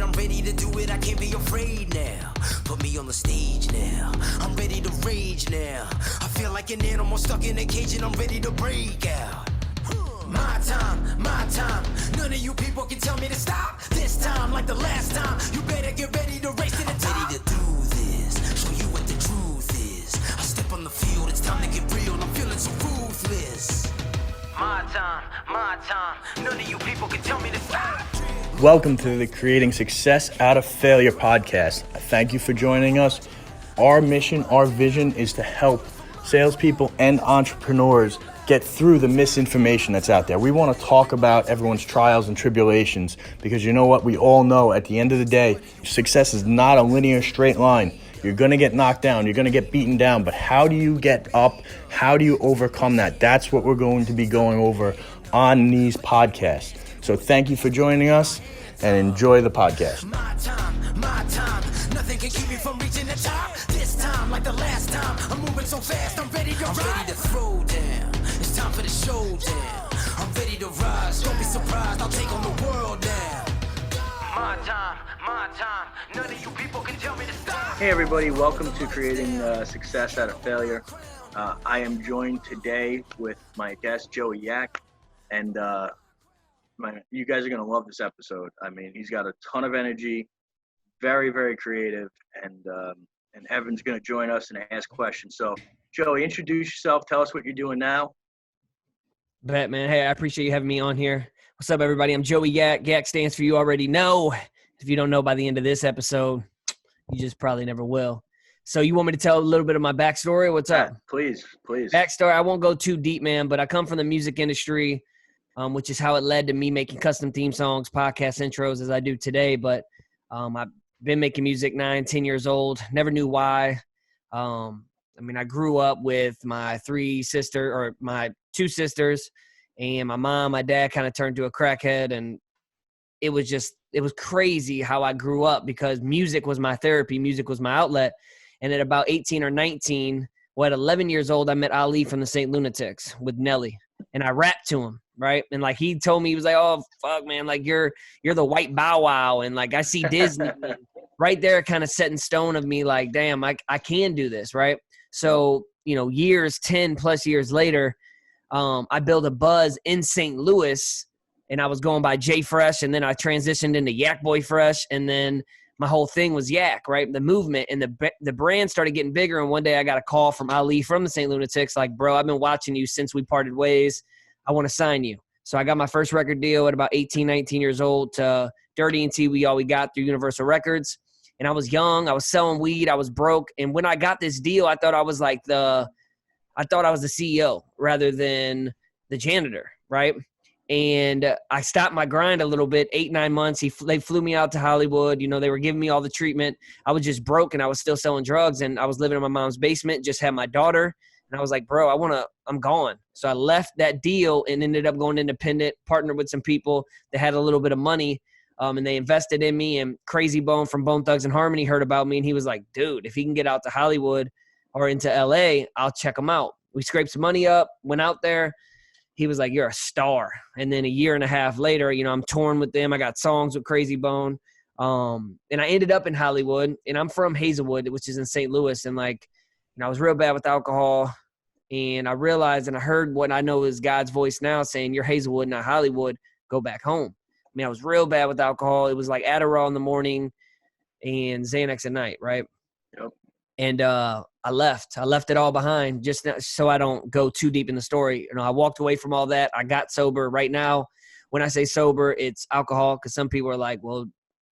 I'm ready to do it, I can't be afraid now. Put me on the stage now, I'm ready to rage now. I feel like an animal stuck in a cage and I'm ready to break out. My time, none of you people can tell me to stop. This time, like the last time, you better get ready to race to the top. I'm ready to do this, show you what the truth is. I step on the field, it's time to get real, I'm feeling so ruthless. My time, none of you people can tell me to stop. Welcome to the Creating Success Out of Failure podcast. I thank you for joining us. Our mission, our vision is to help salespeople and entrepreneurs get through the misinformation that's out there. We want to talk about everyone's trials and tribulations because you know what? We all know at the end of the day, success is not a linear straight line. You're going to get knocked down. You're going to get beaten down. But how do you get up? How do you overcome that? That's what we're going to be going over on these podcasts. So thank you for joining us and enjoy the podcast. My time, nothing can keep me from reaching the top. This time, like the last time, I'm moving so fast, I'm ready to ride. I'm ready to throw down, it's time for the showdown. I'm ready to rise, don't be surprised, I'll take on the world now. My time, none of you people can tell me to stop. Hey everybody, welcome to Creating Success Out of Failure. I am joined today with my guest, Joey Yak, and you guys are going to love this episode. I mean, he's got a ton of energy, very, very creative, and Evan's going to join us and ask questions. So, Joey, introduce yourself. Tell us what you're doing now. Bet, man. Hey, I appreciate you having me on here. What's up, everybody? I'm Joey Yak. Yak stands for You Already Know. If you don't know by the end of this episode, you just probably never will. So you want me to tell a little bit of my backstory? What's up? Please. Backstory, I won't go too deep, man, but I come from the music industry, which is how it led to me making custom theme songs, podcast intros as I do today. But I've been making music 9-10 years old. Never knew why. I grew up with my two sisters and my mom. My dad kind of turned to a crackhead, and it was crazy how I grew up because music was my therapy. Music was my outlet. And at about 18 or 19, at 11 years old, I met Ali from the St. Lunatics with Nelly, and I rapped to him. Right. And like, he told me, he was like, "Oh, fuck, man, like you're the white Bow Wow." And like, I see Disney right there kind of set in stone of me, like, damn, I can do this. Right. So, 10 plus years later, I built a buzz in St. Louis, and I was going by Jay Fresh. And then I transitioned into Yak Boy Fresh. And then my whole thing was Yak, right? The movement and the brand started getting bigger. And one day I got a call from Ali from the St. Lunatics, like, "Bro, I've been watching you since we parted ways. I want to sign you." So I got my first record deal at about 18, 19 years old to Dirty and T. We got through Universal Records. And I was young. I was selling weed. I was broke. And when I got this deal, I thought I was the CEO rather than the janitor, right? And I stopped my grind a little bit, 8-9 months. They flew me out to Hollywood. They were giving me all the treatment. I was just broke, and I was still selling drugs. And I was living in my mom's basement, just had my daughter. And I was like, "Bro, I'm gone." So I left that deal and ended up going independent, partnered with some people that had a little bit of money, and they invested in me. And Crazy Bone from Bone Thugs and Harmony heard about me, and he was like, "Dude, if he can get out to Hollywood or into LA, I'll check him out." We scraped some money up, went out there. He was like, "You're a star." And then a year and a half later, I'm touring with them. I got songs with Crazy Bone. And I ended up in Hollywood, and I'm from Hazelwood, which is in St. Louis. And I was real bad with alcohol. And I realized, and I heard what I know is God's voice now saying, "You're Hazelwood, not Hollywood. Go back home." I was real bad with alcohol. It was like Adderall in the morning and Xanax at night, right? Yep. And I left it all behind just so I don't go too deep in the story. I walked away from all that. I got sober. Right now, when I say sober, it's alcohol, because some people are like, "Well,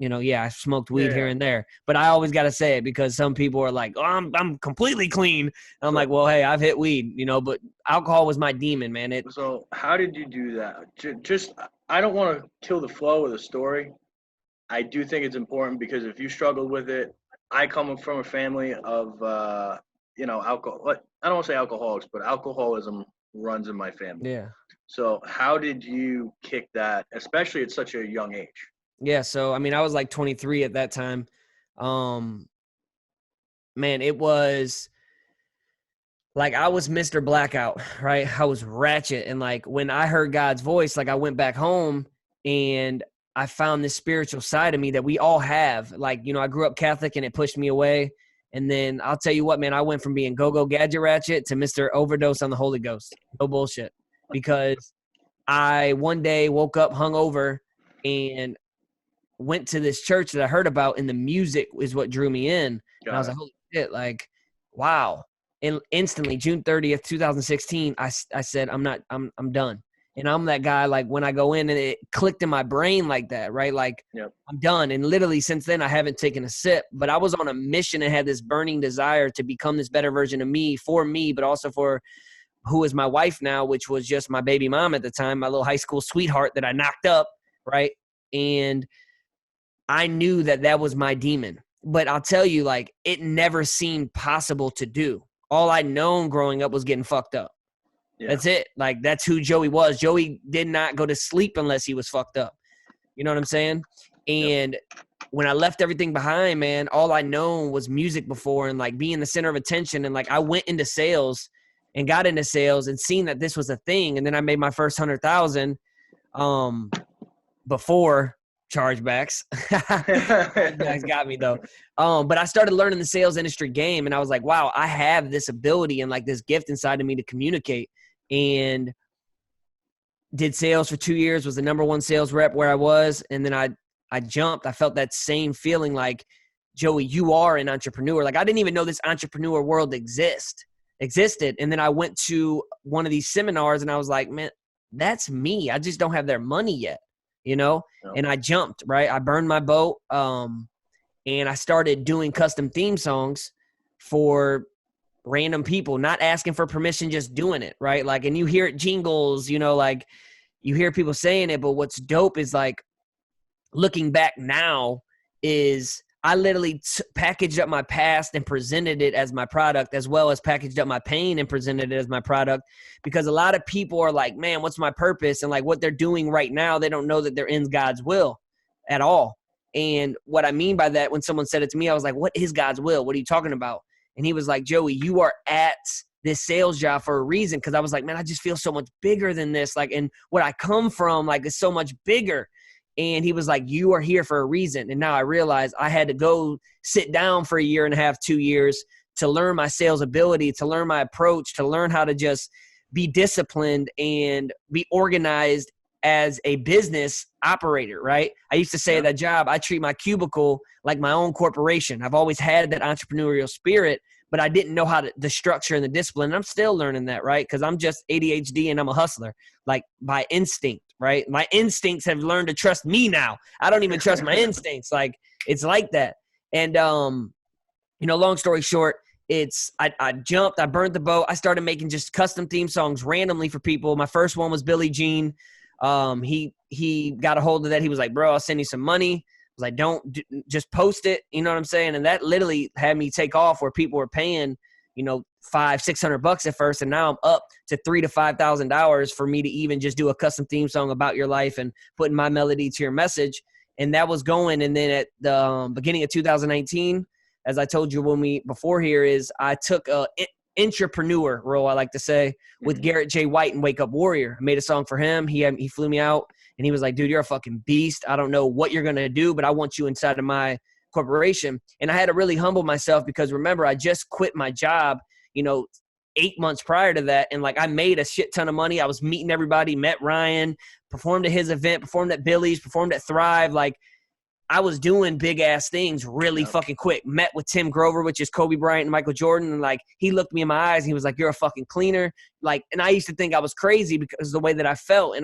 I smoked weed here and there." But I always got to say it because some people are like, "Oh, I'm completely clean." And I'm like, "Well, hey, I've hit weed, but alcohol was my demon, man." So how did you do that? Just, I don't want to kill the flow of the story. I do think it's important because if you struggled with it, I come from a family of, alcohol. I don't want to say alcoholics, but alcoholism runs in my family. Yeah. So how did you kick that, especially at such a young age? Yeah. So, I was like 23 at that time. Man, it was like I was Mr. Blackout, right? I was ratchet. And like when I heard God's voice, like I went back home and I found this spiritual side of me that we all have. Like, I grew up Catholic and it pushed me away. And then I'll tell you what, man, I went from being go-go gadget ratchet to Mr. Overdose on the Holy Ghost. No bullshit. Because I one day woke up hungover and went to this church that I heard about, and the music is what drew me in. And I was like, holy shit, like, wow. And instantly, June 30th, 2016, I said, I'm done. And I'm that guy, like, when I go in, and it clicked in my brain like that, right? Like, I'm done. And literally since then, I haven't taken a sip. But I was on a mission and had this burning desire to become this better version of me, for me, but also for who is my wife now, which was just my baby mom at the time, my little high school sweetheart that I knocked up, right? And I knew that that was my demon. But I'll tell you, like, it never seemed possible to do. All I'd known growing up was getting fucked up. Yeah. That's it. Like, that's who Joey was. Joey did not go to sleep unless he was fucked up. You know what I'm saying? And when I left everything behind, man, all I known was music before, and like being the center of attention. And like, I went into sales and got into sales and seen that this was a thing. And then I made my first 100,000 before chargebacks. Chargebacks got me though. But I started learning the sales industry game, and I was like, wow, I have this ability and like this gift inside of me to communicate. And did sales for 2 years, was the number one sales rep where I was. And then I jumped. I felt that same feeling like, Joey, you are an entrepreneur. Like, I didn't even know this entrepreneur world existed. And then I went to one of these seminars and I was like, man, that's me. I just don't have their money yet, And I jumped, right? I burned my boat. And I started doing custom theme songs for random people, not asking for permission, just doing it, right? Like, and you hear it jingles, like you hear people saying it, but what's dope is like, looking back now is I literally packaged up my past and presented it as my product, as well as packaged up my pain and presented it as my product, because a lot of people are like, man, what's my purpose? And like what they're doing right now, they don't know that they're in God's will at all. And what I mean by that, when someone said it to me, I was like, what is God's will? What are you talking about? And he was like, Joey, you are at this sales job for a reason. Because I was like, man, I just feel so much bigger than this. Like, and what I come from, like, is so much bigger. And he was like, you are here for a reason. And now I realized I had to go sit down for 1.5 years, 2 years to learn my sales ability, to learn my approach, to learn how to just be disciplined and be organized as a business operator, right? I used to say at that job, I treat my cubicle like my own corporation. I've always had that entrepreneurial spirit, but I didn't know how to the structure and the discipline. And I'm still learning that, right? Because I'm just ADHD and I'm a hustler, like by instinct, right? My instincts have learned to trust me now. I don't even trust my instincts. Like, it's like that. And, long story short, I jumped, I burned the boat. I started making just custom theme songs randomly for people. My first one was Billie Jean. He got a hold of that. He was like, bro, I'll send you some money. I was like, just post it. You know what I'm saying? And that literally had me take off, where people were paying, $500-600 at first. And now I'm up to $3,000 to $5,000 for me to even just do a custom theme song about your life and putting my melody to your message. And that was going. And then at the beginning of 2019, as I told you before here, is I took a entrepreneur role, I like to say, with Garrett J. White and Wake Up Warrior. I made a song for him. He flew me out, and he was like, dude, you're a fucking beast. I don't know what you're going to do, but I want you inside of my corporation. And I had to really humble myself, because remember, I just quit my job, 8 months prior to that. And like, I made a shit ton of money. I was meeting everybody, met Ryan, performed at his event, performed at Billy's, performed at Thrive. Like, I was doing big ass things really fucking quick. Met with Tim Grover, which is Kobe Bryant and Michael Jordan. And like, he looked me in my eyes and he was like, you're a fucking cleaner. Like, and I used to think I was crazy because of the way that I felt. And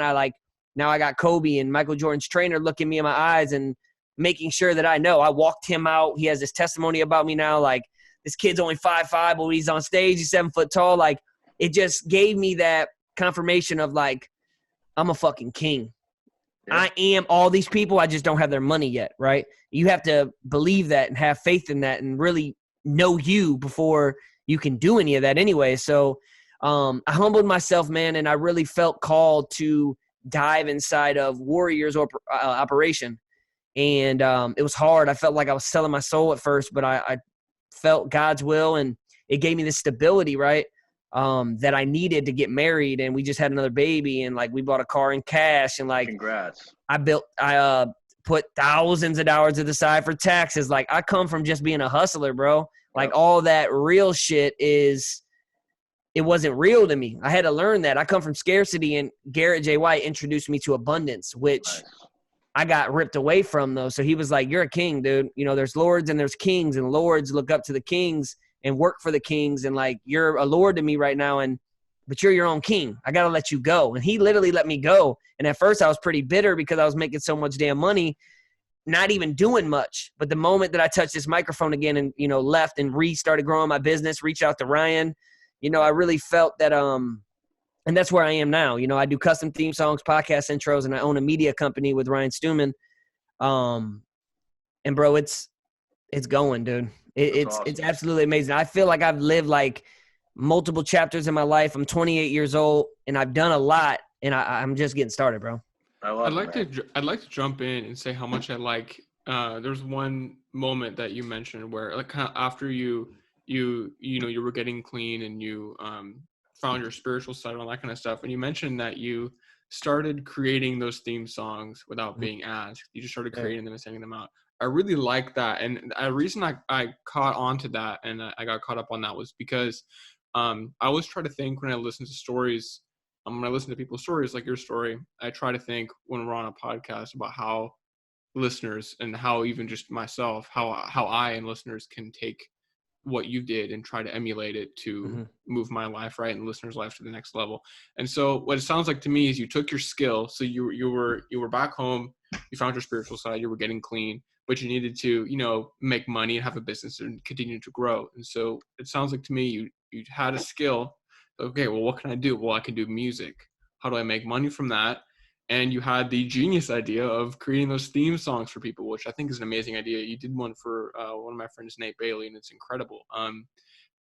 now I got Kobe and Michael Jordan's trainer looking me in my eyes and making sure that I know. I walked him out. He has this testimony about me now. Like, this kid's only 5'5", but when he's on stage, he's 7 foot tall. Like, it just gave me that confirmation of like, I'm a fucking king. I am all these people. I just don't have their money yet, right? You have to believe that and have faith in that and really know you before you can do any of that anyway. So I humbled myself, man, and I really felt called to dive inside of Warriors operation. And it was hard. I felt like I was selling my soul at first, but I felt God's will, and it gave me this stability, right? that I needed to get married, and we just had another baby, and like we bought a car in cash, and like Congrats. I put thousands of dollars to the side for taxes. Like I come from just being a hustler, bro. Like all that real shit it wasn't real to me. I had to learn that. I come from scarcity, and Garrett J. White introduced me to abundance, which I got ripped away from though. So he was like, you're a king, dude. You know, there's lords and there's kings, and lords look up to the kings and work for the kings. And like, you're a lord to me right now. But you're your own king. I got to let you go. And he literally let me go. And at first I was pretty bitter because I was making so much damn money, not even doing much. But the moment that I touched this microphone again and, you know, left and restarted growing my business, reached out to Ryan, you know, I really felt that, and that's where I am now. You know, I do custom theme songs, podcast intros, and I own a media company with Ryan Stewman. And bro, it's going, dude. It's absolutely amazing. I feel like I've lived like multiple chapters in my life. I'm 28 years old and I've done a lot, and I'm just getting started, bro. I'd like to jump in and say how much I like, there's one moment that you mentioned where like kind of after you were getting clean and you found your spiritual side and all that kind of stuff. And you mentioned that you started creating those theme songs without being asked. You just started creating them and sending them out. I really like that. And the reason I caught on to that and I got caught up on that was because I always try to think when I listen to stories, when I listen to people's stories like your story, I try to think when we're on a podcast about how listeners and how even just myself, how I and listeners can take what you did and try to emulate it to move my life, right, and listeners' life to the next level. And so what it sounds like to me is you took your skill. So you were back home, you found your spiritual side, you were getting clean, but you needed to, you know, make money and have a business and continue to grow. And so it sounds like to me you had a skill. Okay, well, what can I do? Well, I can do music. How do I make money from that? And you had the genius idea of creating those theme songs for people, which I think is an amazing idea. You did one for one of my friends, Nate Bailey, and it's incredible.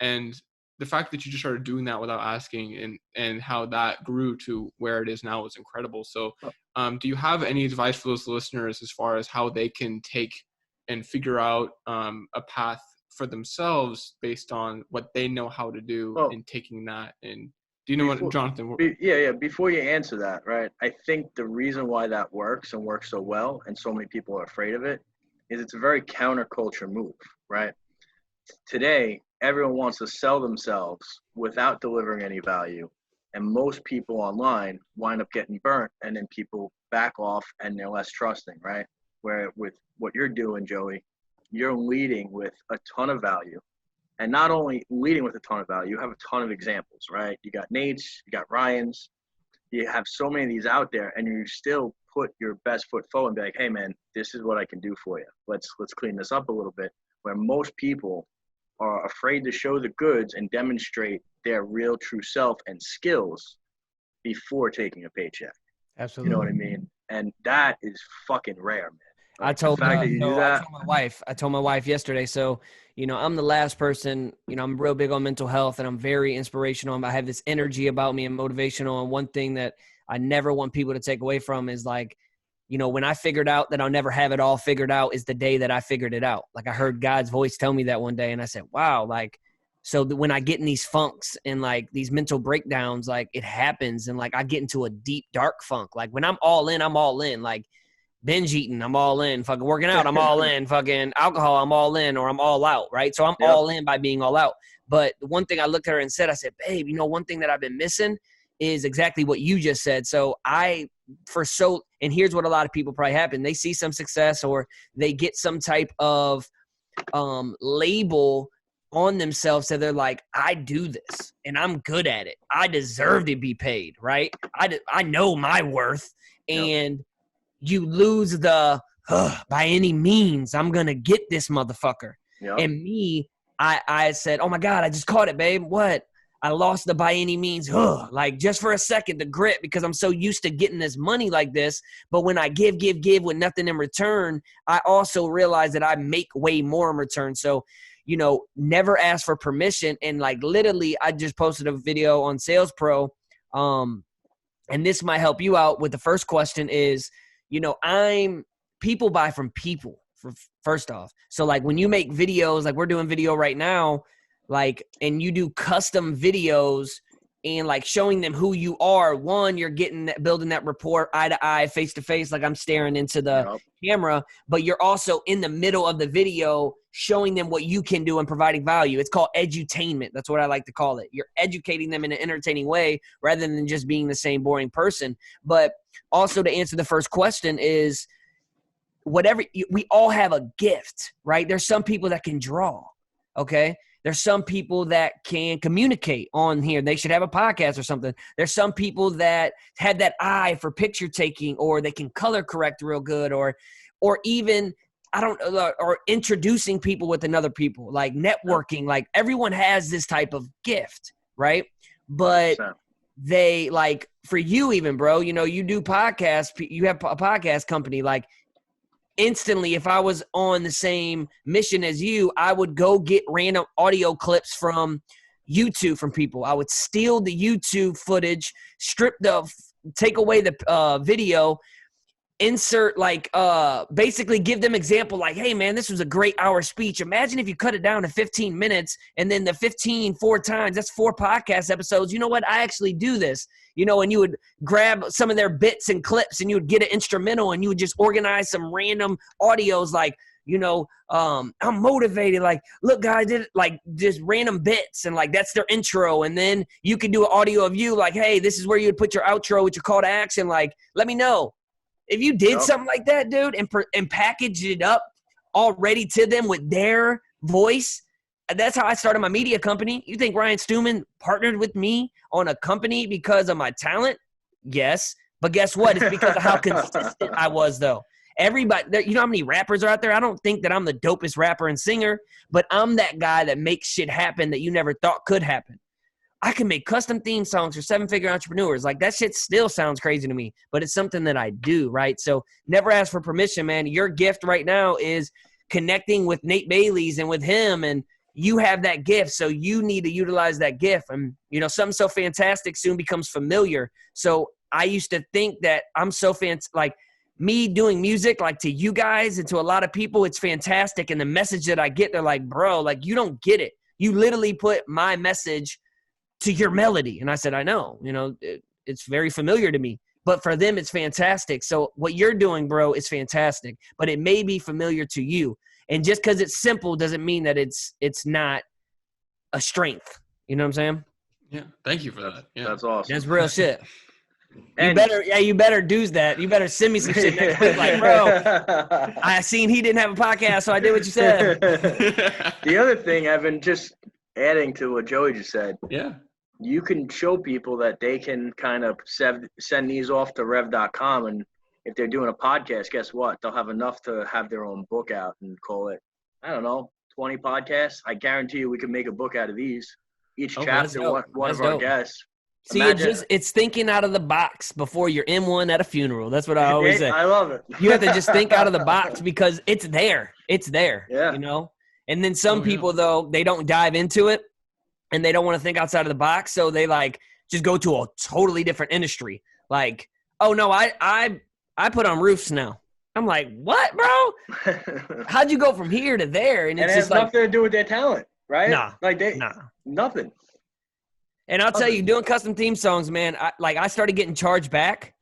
And the fact that you just started doing that without asking and how that grew to where it is now is incredible. So do you have any advice for those listeners as far as how they can take and figure out a path for themselves based on what they know how to do and taking that and do you know what, Jonathan? Yeah. Before you answer that, right, I think the reason why that works and works so well and so many people are afraid of it is it's a very counterculture move, right? Today, everyone wants to sell themselves without delivering any value. And most people online wind up getting burnt, and then people back off and they're less trusting, right? Where with what you're doing, Joey, you're leading with a ton of value. And not only leading with a ton of value, you have a ton of examples, right? You got Nate's, you got Ryan's, you have so many of these out there, and you still put your best foot forward and be like, hey man, this is what I can do for you. Let's clean this up a little bit. Where most people are afraid to show the goods and demonstrate their real true self and skills before taking a paycheck. Absolutely. You know what I mean? And that is fucking rare, man. Like, I told that. I told my wife yesterday. So, you know, I'm the last person, you know, I'm real big on mental health and I'm very inspirational. I have this energy about me and motivational. And one thing that I never want people to take away from is like, you know, when I figured out that I'll never have it all figured out is the day that I figured it out. Like I heard God's voice tell me that one day and I said, wow, like, so when I get in these funks and like these mental breakdowns, like it happens. And like I get into a deep, dark funk. Like when I'm all in, I'm all in. Like binge eating, I'm all in. Fucking working out, I'm all in. Fucking alcohol, I'm all in, or I'm all out, right? So I'm all in by being all out. But the one thing I looked at her and said, I said, babe, you know, one thing that I've been missing is exactly what you just said. So and here's what a lot of people probably happen. They see some success or they get some type of label on themselves. So they're like, I do this and I'm good at it. I deserve to be paid, right? I know my worth. And you lose the, by any means, I'm going to get this motherfucker. Yep. And me, I said, oh my God, I just caught it, babe. What? I lost the by any means, like just for a second, the grit, because I'm so used to getting this money like this. But when I give with nothing in return, I also realize that I make way more in return. So, you know, never ask for permission. And like literally, I just posted a video on Sales Pro. And this might help you out with the first question is, you know, people buy from people first off. So like when you make videos, like we're doing video right now, like, and you do custom videos and like showing them who you are, one, you're building that rapport eye to eye, face to face, like I'm staring into the camera, but you're also in the middle of the video showing them what you can do and providing value. It's called edutainment. That's what I like to call it. You're educating them in an entertaining way rather than just being the same boring person. But also, to answer the first question is, we all have a gift, right? There's some people that can draw, okay? There's some people that can communicate on here. They should have a podcast or something. There's some people that have that eye for picture taking, or they can color correct real good, or even, or introducing people with another people, like networking. Like, everyone has this type of gift, right? But they, like, for you even, bro, you know, you do podcasts, you have a podcast company, like, instantly, if I was on the same mission as you, I would go get random audio clips from YouTube from people. I would steal the YouTube footage, take away the video, insert, like, basically give them example, like, hey man, this was a great hour speech. Imagine if you cut it down to 15 minutes, and then the 15 4 times, that's 4 podcast episodes. You know what? I actually do this, you know, and you would grab some of their bits and clips, and you would get an instrumental, and you would just organize some random audios, like, you know, I'm motivated, like, look guys, did like just random bits, and like that's their intro. And then you could do an audio of you, like, hey, this is where you would put your outro with your call to action, like, let me know if you did something like that, dude, and packaged it up already to them with their voice. That's how I started my media company. You think Ryan Stewman partnered with me on a company because of my talent? Yes. But guess what? It's because of how consistent I was, though. Everybody, you know how many rappers are out there? I don't think that I'm the dopest rapper and singer, but I'm that guy that makes shit happen that you never thought could happen. I can make custom theme songs for 7-figure entrepreneurs. Like, that shit still sounds crazy to me, but it's something that I do, right? So never ask for permission, man. Your gift right now is connecting with Nate Bailey's and with him, and you have that gift, so you need to utilize that gift. And, you know, something so fantastic soon becomes familiar. So I used to think that I'm so like, me doing music, like, to you guys and to a lot of people, it's fantastic. And the message that I get, they're like, bro, like, you don't get it. You literally put my message to your melody. And I said, I know, you know, it's very familiar to me, but for them, it's fantastic. So what you're doing, bro, is fantastic, but it may be familiar to you. And just because it's simple doesn't mean that it's not a strength. You know what I'm saying? Yeah. Thank you for that. Yeah. That's awesome. That's real shit. And You better do that. You better send me some shit next week. Like, bro, I seen he didn't have a podcast, so I did what you said. The other thing, Evan, just adding to what Joey just said. Yeah. You can show people that they can kind of send these off to rev.com, and if they're doing a podcast, guess what? They'll have enough to have their own book out and call it, I don't know, 20 podcasts. I guarantee you we can make a book out of these. Each chapter, one of our guests. See, it's thinking out of the box before you're in one at a funeral. That's what I always say. I love it. You have to just think out of the box because it's there. It's there, yeah. You know? And then some people, though, they don't dive into it. And they don't want to think outside of the box, so they like just go to a totally different industry. Like, oh no, I put on roofs now. I'm like, what, bro? How'd you go from here to there? And it's it has just like nothing to do with their talent, right? Nah, like nothing. And I'll tell you, doing custom theme songs, man. I started getting charged back,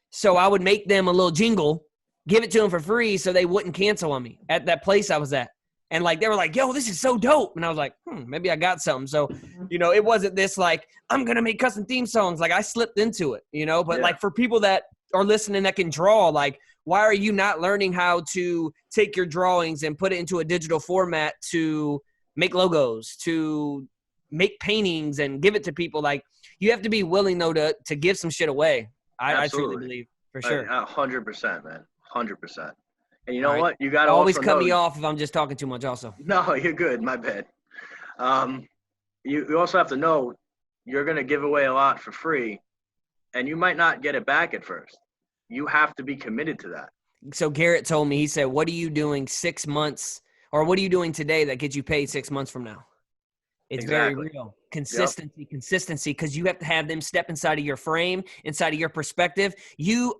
so I would make them a little jingle, give it to them for free, so they wouldn't cancel on me at that place I was at. And like, they were like, yo, this is so dope. And I was like, maybe I got something. So, you know, it wasn't this like, I'm going to make custom theme songs. Like, I slipped into it, you know, but like for people that are listening that can draw, like, why are you not learning how to take your drawings and put it into a digital format to make logos, to make paintings and give it to people? Like, you have to be willing though to give some shit away. I truly believe, for sure. 100%, man. 100%. And you know what? You got to always cut me off if I'm just talking too much also. No, you're good. My bad. You also have to know you're going to give away a lot for free, and you might not get it back at first. You have to be committed to that. So Garrett told me, he said, what are you doing 6 months, or what are you doing today that gets you paid 6 months from now? It's very real. Consistency, because you have to have them step inside of your frame, inside of your perspective.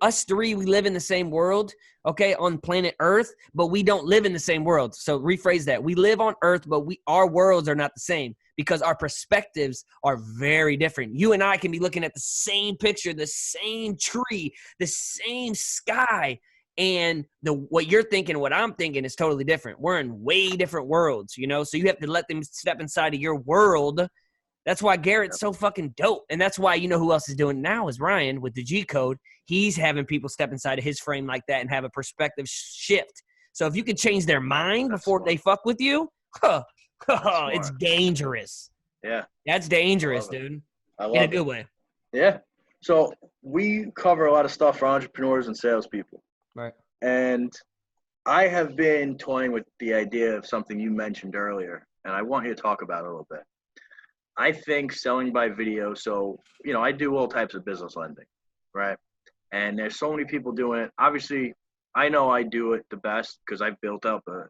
Us three, we live in the same world, okay, on planet Earth, but we don't live in the same world. So rephrase that. We live on Earth, but our worlds are not the same. because our perspectives are very different. You and I can be looking at the same picture, the same tree, the same sky, and what you're thinking, what I'm thinking is totally different. We're in way different worlds, you know? So you have to let them step inside of your world. That's why Garrett's so fucking dope. And that's why, you know who else is doing it now is Ryan with the G Code. He's having people step inside of his frame like that and have a perspective shift. So if you can change their mind before they fuck with you, it's dangerous. Yeah. That's dangerous, dude. I love In a it. good way. Yeah. So we cover a lot of stuff for entrepreneurs and salespeople. Right. And I have been toying with the idea of something you mentioned earlier, and I want you to talk about it a little bit. I think selling by video, so, you know, I do all types of business lending, right? And there's so many people doing it. Obviously, I know I do it the best because I've built up an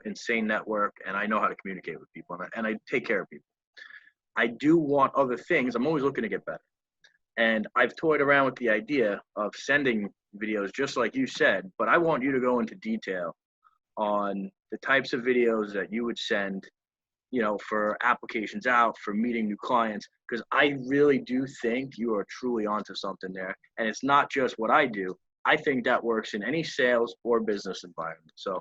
insane network, and I know how to communicate with people, and I take care of people. I do want other things. I'm always looking to get better. And I've toyed around with the idea of sending videos just like you said, but I want you to go into detail on the types of videos that you would send, you know, for applications out, for meeting new clients, because I really do think you are truly onto something there. And it's not just what I do. I think that works in any sales or business environment. So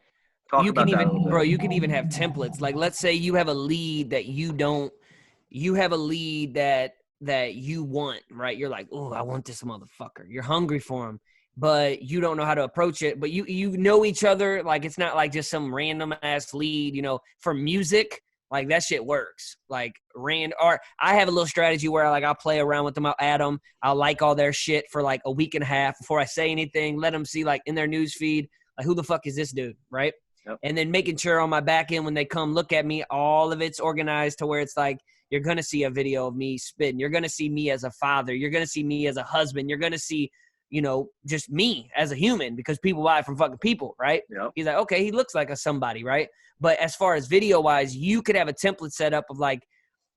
talk about that a little bit. Bro, you can even have templates. Like, let's say you have a lead that you have a lead that you want, right? You're like, oh, I want this motherfucker. You're hungry for him, but you don't know how to approach it. But you know each other. Like, it's not like just some random ass lead, you know, for music. Like, that shit works. Like, or I have a little strategy where, like, I'll play around with them. I'll add them. I'll like all their shit for, like, a week and a half before I say anything. Let them see, like, in their news feed, like, who the fuck is this dude, right? Yep. And then making sure on my back end when they come look at me, all of it's organized to where it's like, you're going to see a video of me spitting. You're going to see me as a father. You're going to see me as a husband. You're going to see, you know, just me as a human because people buy from fucking people, right? Yep. He's like, okay, he looks like a somebody, right? But as far as video-wise, you could have a template set up of like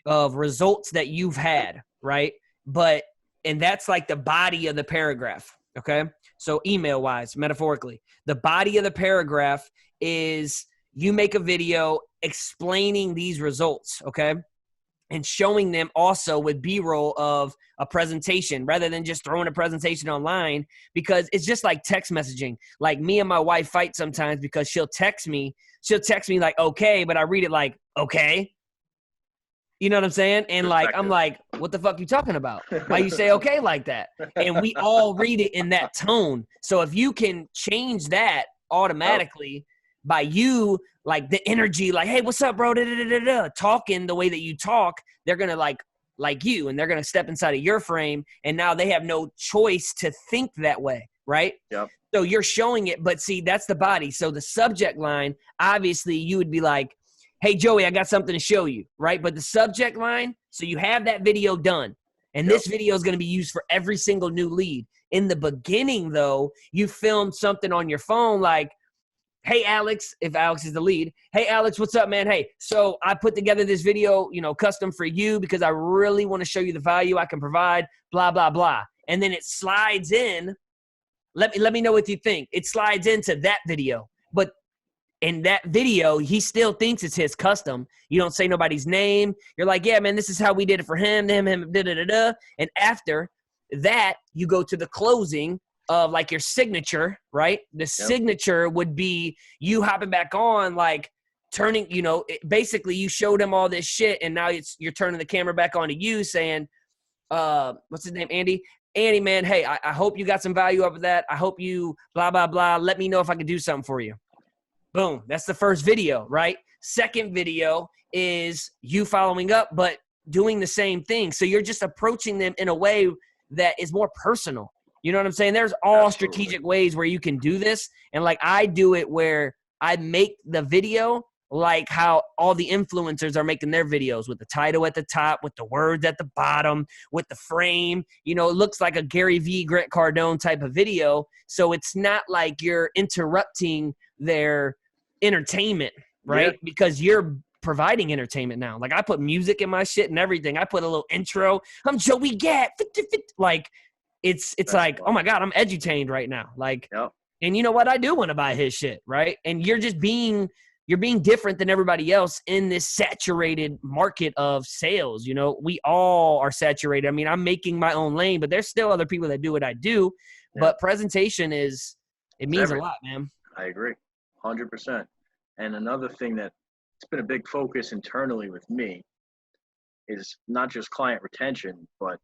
of results that you've had, right? And that's like the body of the paragraph, okay? So email-wise, metaphorically, the body of the paragraph is you make a video explaining these results, okay? And showing them also with B-roll of a presentation rather than just throwing a presentation online, because it's just like text messaging. Like, me and my wife fight sometimes because she'll text me like, okay, but I read it like, okay. You know what I'm saying? And like, I'm like, what the fuck you talking about? Why you say okay like that? And we all read it in that tone. So if you can change that automatically by you, like the energy, like, hey, what's up, bro? Talking the way that you talk, they're going to like you, and they're going to step inside of your frame. And now they have no choice to think that way. Right. Yep. So you're showing it, but see, that's the body. So the subject line, obviously you would be like, hey, Joey, I got something to show you. Right. But the subject line, so you have that video done, and this video is going to be used for every single new lead. In the beginning, though, you filmed something on your phone like, hey, Alex, if Alex is the lead. Hey, Alex, what's up, man? Hey, so I put together this video, you know, custom for you because I really want to show you the value I can provide, blah, blah, blah. And then it slides in. Let me know what you think. It slides into that video. But in that video, he still thinks it's his custom. You don't say nobody's name. You're like, yeah, man, this is how we did it for him, da-da-da-da. And after that, you go to the closing of like your signature, right? The signature would be you hopping back on, like turning, you know, basically you showed him all this shit, and now you're turning the camera back on to you saying, what's his name? Andy, man, hey, I hope you got some value out of that. I hope you blah, blah, blah. Let me know if I can do something for you. Boom. That's the first video, right? Second video is you following up, but doing the same thing. So you're just approaching them in a way that is more personal. You know what I'm saying? There's all strategic ways where you can do this. And like, I do it where I make the video like how all the influencers are making their videos, with the title at the top, with the words at the bottom, with the frame. You know, it looks like a Gary V, Grant Cardone type of video. So it's not like you're interrupting their entertainment, right? Yeah. Because you're providing entertainment now. Like, I put music in my shit and everything. I put a little intro. I'm Joey Gatt. Like, it's like, oh my God, I'm edutained right now. Like, and you know what? I do want to buy his shit, right? And you're just being you're being different than everybody else in this saturated market of sales. You know, we all are saturated. I mean, I'm making my own lane, but there's still other people that do what I do. Yeah. But presentation it means everything. a lot, man. I agree, 100%. And another thing that it's been a big focus internally with me is not just client retention, but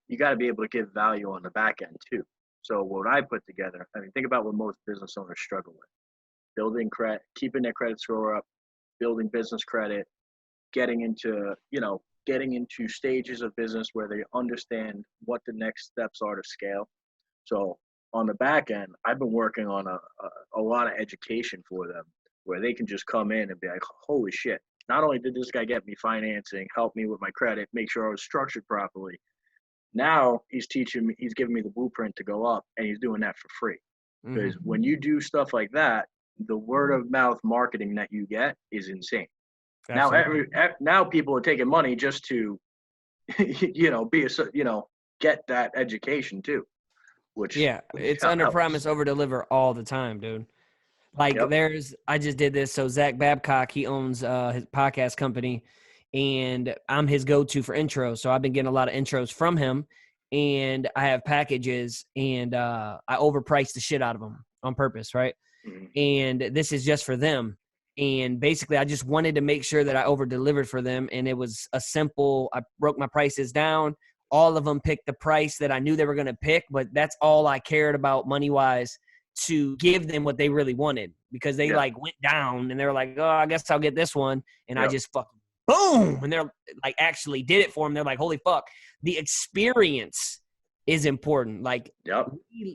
you got to be able to give value on the back end too. So what I put together, I mean, think about what most business owners struggle with: building credit, keeping their credit score up, building business credit, getting into stages of business where they understand what the next steps are to scale. So on the back end, I've been working on a lot of education for them where they can just come in and be like, holy shit, not only did this guy get me financing, help me with my credit, make sure I was structured properly, now he's giving me the blueprint to go up, and he's doing that for free. Because when you do stuff like that, the word of mouth marketing that you get is insane. Absolutely. Now people are taking money just to, get that education too. Which it's under helps. promise, over deliver all the time, dude. Like Yep. I just did this. So Zach Babcock, he owns his podcast company, and I'm his go-to for intros. So I've been getting a lot of intros from him, and I have packages, and I overpriced the shit out of them on purpose, right? Mhm. And this is just for them. And basically, I just wanted to make sure that I over-delivered for them, and it was I broke my prices down. All of them picked the price that I knew they were going to pick, but that's all I cared about money-wise, to give them what they really wanted, because they like went down and they were like, oh, I guess I'll get this one. And I just fucking boom. And they're like, actually did it for them. They're like, holy fuck. The experience is important. Like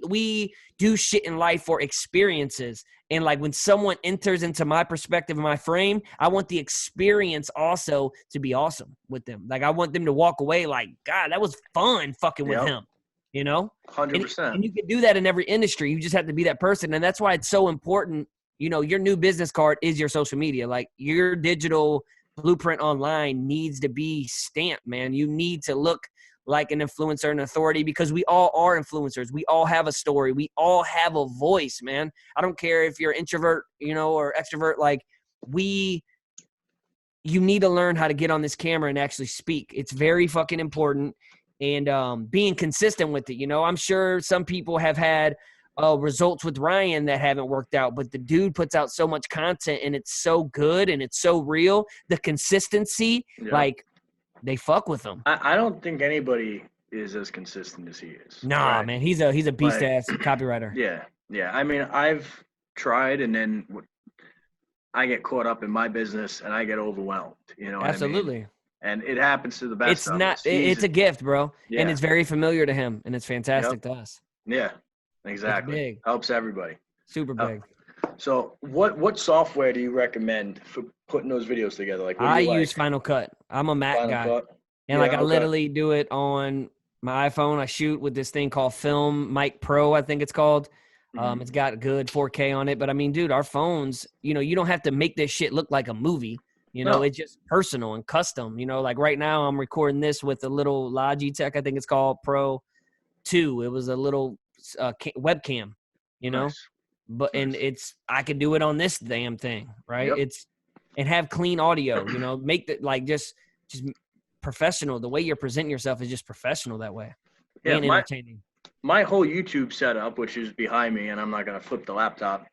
we do shit in life for experiences. And like when someone enters into my perspective and my frame, I want the experience also to be awesome with them. Like I want them to walk away like, God, that was fun fucking with him, you know? 100%. And you can do that in every industry. You just have to be that person. And that's why it's so important. You know, your new business card is your social media. Like your digital blueprint online needs to be stamped, man. You need to look like an influencer and authority, because we all are influencers. We all have a story. We all have a voice, man. I don't care if you're introvert, or extrovert. Like you need to learn how to get on this camera and actually speak. It's very fucking important. And being consistent with it. I'm sure some people have had results with Ryan that haven't worked out, but the dude puts out so much content and it's so good and it's so real. The consistency, like they fuck with him. I don't think anybody is as consistent as he is. Nah, man, he's a beast ass copywriter. Yeah. I mean, I've tried, and then I get caught up in my business and I get overwhelmed. You know what Absolutely. I mean? And it happens to the best. It's not. It's a gift, bro, and it's very familiar to him, and it's fantastic to us. Yeah, exactly. It's big. Helps everybody. Super big. So, what software do you recommend for putting those videos together? Like, I use Final Cut. I'm a Mac guy, and I literally do it on my iPhone. I shoot with this thing called Film Mic Pro, I think it's called. It's got good 4K on it, but I mean, dude, our phones. You don't have to make this shit look like a movie. It's just personal and custom. Like right now I'm recording this with a little Logitech, I think it's called Pro 2. It was a little webcam, Nice. but and I could do it on this damn thing, right? And have clean audio, make the like just professional. The way you're presenting yourself is just professional that way. Yeah, and entertaining. My whole YouTube setup, which is behind me, and I'm not gonna flip the laptop.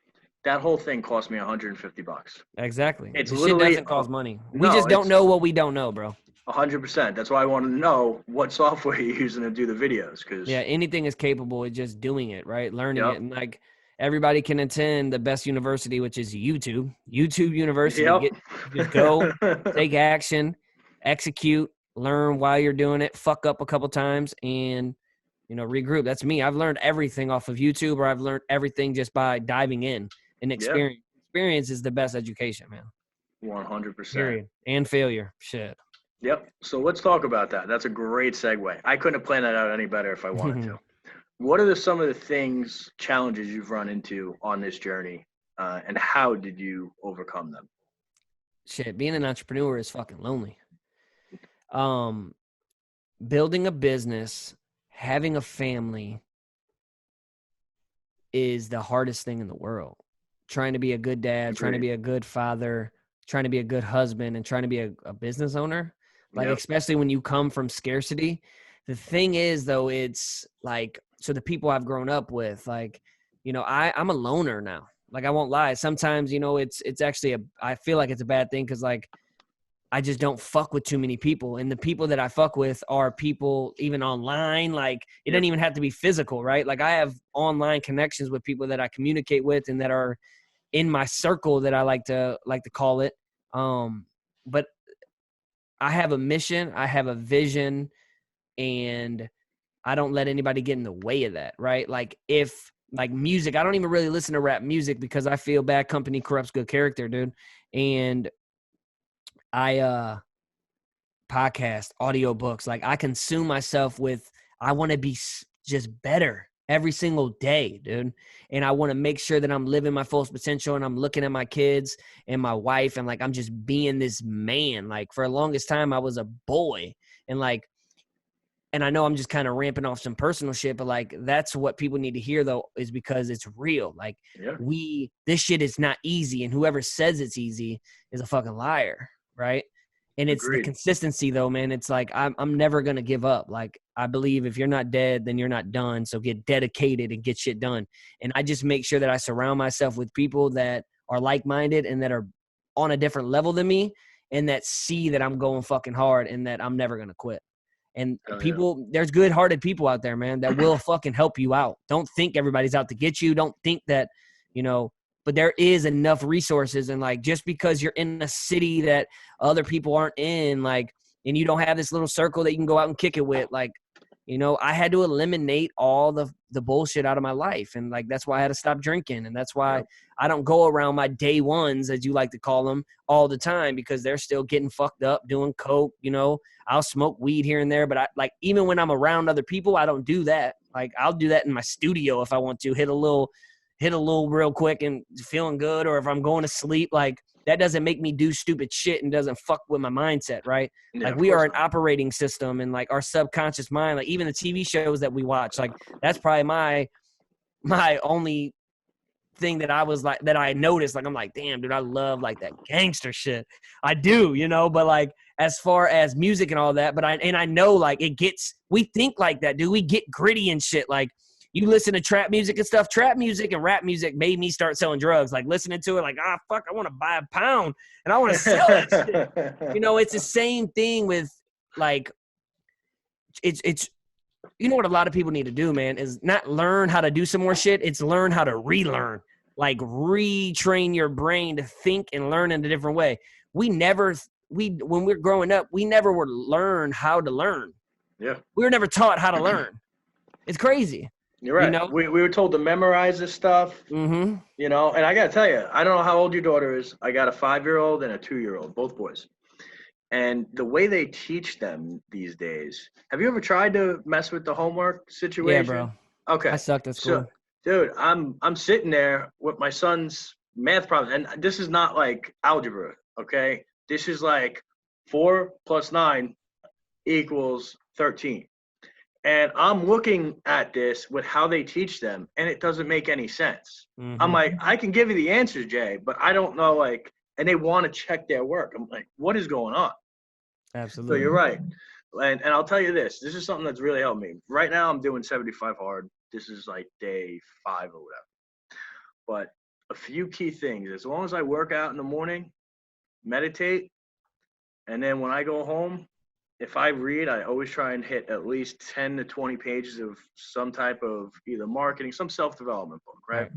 That whole thing cost me $150. Exactly. It's this literally shit doesn't cost money. We just don't know what we don't know, bro. 100%. That's why I want to know what software you're using to do the videos. Cause anything is capable of just doing it, right? Learning it. And like everybody can attend the best university, which is YouTube. YouTube University. Just go, take action, execute, learn while you're doing it, fuck up a couple times, and regroup. That's me. I've learned everything off of YouTube, or I've learned everything just by diving in. And experience. Experience is the best education, man. 100%. Period. And failure. Shit. Yep. So let's talk about that. That's a great segue. I couldn't have planned that out any better if I wanted to. What are some of the challenges you've run into on this journey, and how did you overcome them? Shit, being an entrepreneur is fucking lonely. Building a business, having a family is the hardest thing in the world. trying to be a good dad, trying to be a good father, trying to be a good husband, and trying to be a business owner. Like, especially when you come from scarcity. The thing is, though, it's like, so the people I've grown up with, like, you know, I'm a loner now. Like, I won't lie. Sometimes, you know, it's actually I feel like it's a bad thing because, like, I just don't fuck with too many people. And the people that I fuck with are people even online. Like, it doesn't even have to be physical, right? Like, I have online connections with people that I communicate with and that are in my circle that I like to call it. But I have a mission, I have a vision, and I don't let anybody get in the way of that, right? Like, if like music, I don't even really listen to rap music because I feel bad company corrupts good character, dude. And I podcast, audiobooks, like I consume myself with, I want to be just better every single day, dude. And I want to make sure that I'm living my fullest potential and I'm looking at my kids and my wife and like I'm just being this man. Like, for the longest time I was a boy, and like, and I know I'm just kind of ramping off some personal shit, but like, that's what people need to hear though, is because it's real. Like, this shit is not easy, and whoever says it's easy is a fucking liar, right? And it's the consistency though, man. It's like, I'm never going to give up. Like, I believe if you're not dead, then you're not done. So get dedicated and get shit done. And I just make sure that I surround myself with people that are like-minded and that are on a different level than me, and that see that I'm going fucking hard and that I'm never going to quit. And there's good-hearted people out there, man, that will fucking help you out. Don't think everybody's out to get you. Don't think that, you know, but there is enough resources. And like, just because you're in a city that other people aren't in, like, and you don't have this little circle that you can go out and kick it with, like, you know, I had to eliminate all the bullshit out of my life. And like, that's why I had to stop drinking. And that's why I don't go around my day ones, as you like to call them, all the time, because they're still getting fucked up, doing coke, you know. I'll smoke weed here and there, but I like, even when I'm around other people, I don't do that. Like, I'll do that in my studio if I want to hit a little real quick and feeling good, or if I'm going to sleep. Like, that doesn't make me do stupid shit and doesn't fuck with my mindset, right? Like, we are an operating system, and like our subconscious mind, like even the TV shows that we watch, like that's probably my only thing that I was like, that I noticed, like, I'm like, damn, dude, I love like that gangster shit. I do, you know, but like, as far as music and all that, but I know like we think like that, dude. We get gritty and shit. Like, you listen to trap music and stuff. Trap music and rap music made me start selling drugs. Like, listening to it, like, fuck, I want to buy a pound and I want to sell that shit. You know, it's the same thing with like, it's, you know what a lot of people need to do, man, is not learn how to do some more shit. It's learn how to relearn, like retrain your brain to think and learn in a different way. When we're growing up, we never were learned how to learn. Yeah. We were never taught how to learn. It's crazy. You're right. You know? We were told to memorize this stuff, you know, and I got to tell you, I don't know how old your daughter is. I got a 5-year-old and a 2-year-old, both boys. And the way they teach them these days, have you ever tried to mess with the homework situation? Yeah, bro. Okay. I sucked at school. So, dude, I'm sitting there with my son's math problem, and this is not like algebra, okay? This is like 4 + 9 = 13. And I'm looking at this with how they teach them, and it doesn't make any sense. I'm like, I can give you the answers, Jay, but I don't know, like, and they want to check their work. I'm like, what is going on? Absolutely. So you're right. And I'll tell you this is something that's really helped me. Right now I'm doing 75 hard. This is like day 5 or whatever. But a few key things, as long as I work out in the morning, meditate, and then when I go home, if I read, I always try and hit at least 10 to 20 pages of some type of either marketing, some self-development book, right?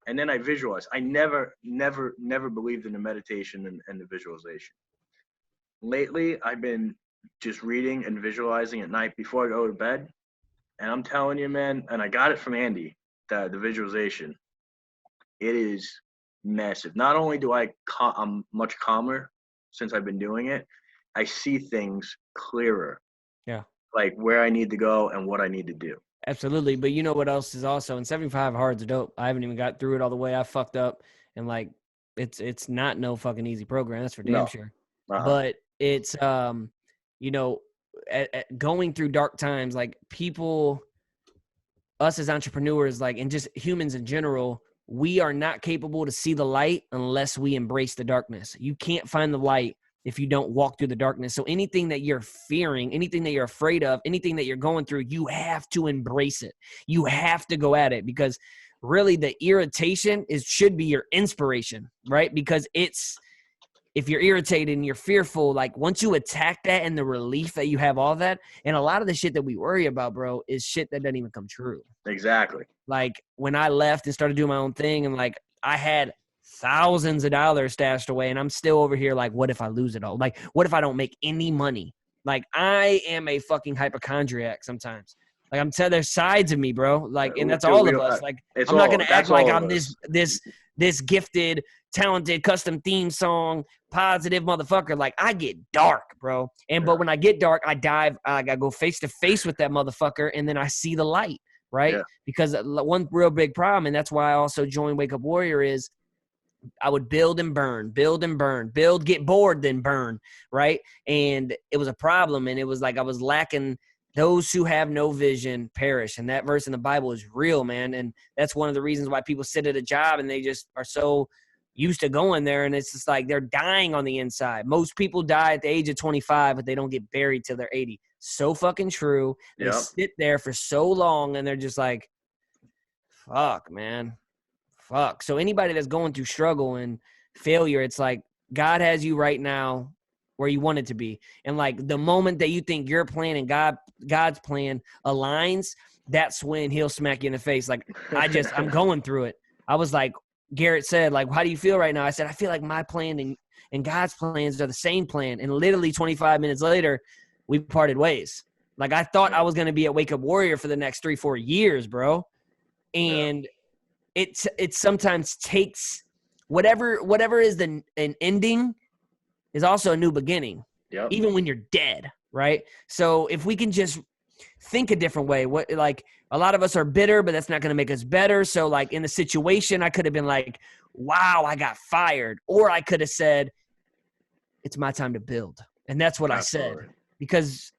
And then I visualize. I never believed in the meditation and the visualization. Lately, I've been just reading and visualizing at night before I go to bed. And I'm telling you, man, and I got it from Andy, the visualization. It is massive. Not only do I'm much calmer since I've been doing it, I see things clearer. Yeah. Like where I need to go and what I need to do. Absolutely. But you know what else is also, and 75 hard's dope. I haven't even got through it all the way. I fucked up, and like, it's not no fucking easy program. That's for damn sure. But it's, you know, going through dark times, like people, us as entrepreneurs, like, and just humans in general, we are not capable to see the light unless we embrace the darkness. You can't find the light if you don't walk through the darkness. So anything that you're fearing, anything that you're afraid of, anything that you're going through, you have to embrace it. You have to go at it, because really the irritation should be your inspiration, right? Because if you're irritated and you're fearful, like once you attack that and the relief that you have, all that, and a lot of the shit that we worry about, bro, is shit that doesn't even come true. Exactly. Like when I left and started doing my own thing, and like I had thousands of dollars stashed away, and I'm still over here like, what if I lose it all? Like, what if I don't make any money? Like, I am a fucking hypochondriac sometimes. Like, I'm telling, there's sides of me, bro. Like, and that's all of us. Like, I'm not gonna act like I'm this gifted, talented, custom theme song, positive motherfucker. Like, I get dark, bro. But when I get dark, I dive. I gotta go face to face with that motherfucker, and then I see the light, right? Yeah. Because one real big problem, and that's why I also joined Wake Up Warrior, is I would build and burn, get bored, then burn, right? And it was a problem, and it was like I was lacking. Those who have no vision perish. And that verse in the Bible is real, man. And that's one of the reasons why people sit at a job and they just are so used to going there. And it's just like they're dying on the inside. Most people die at the age of 25, but they don't get buried till they're 80. So fucking true. They sit there for so long and they're just like, fuck, man. Fuck. So anybody that's going through struggle and failure, it's like God has you right now where you want it to be. And like the moment that you think your plan and God's plan aligns, that's when he'll smack you in the face. Like I'm going through it. I was like, Garrett said, like, how do you feel right now? I said, I feel like my plan and God's plans are the same plan. And literally 25 minutes later, we parted ways. Like I thought I was going to be at Wake Up Warrior for the next 3-4 years, bro. And it sometimes takes whatever is an ending is also a new beginning, even when you're dead, right? So if we can just think a different way, like a lot of us are bitter, but that's not going to make us better. So like in the situation, I could have been like, wow, I got fired. Or I could have said, it's my time to build. And that's what I said, because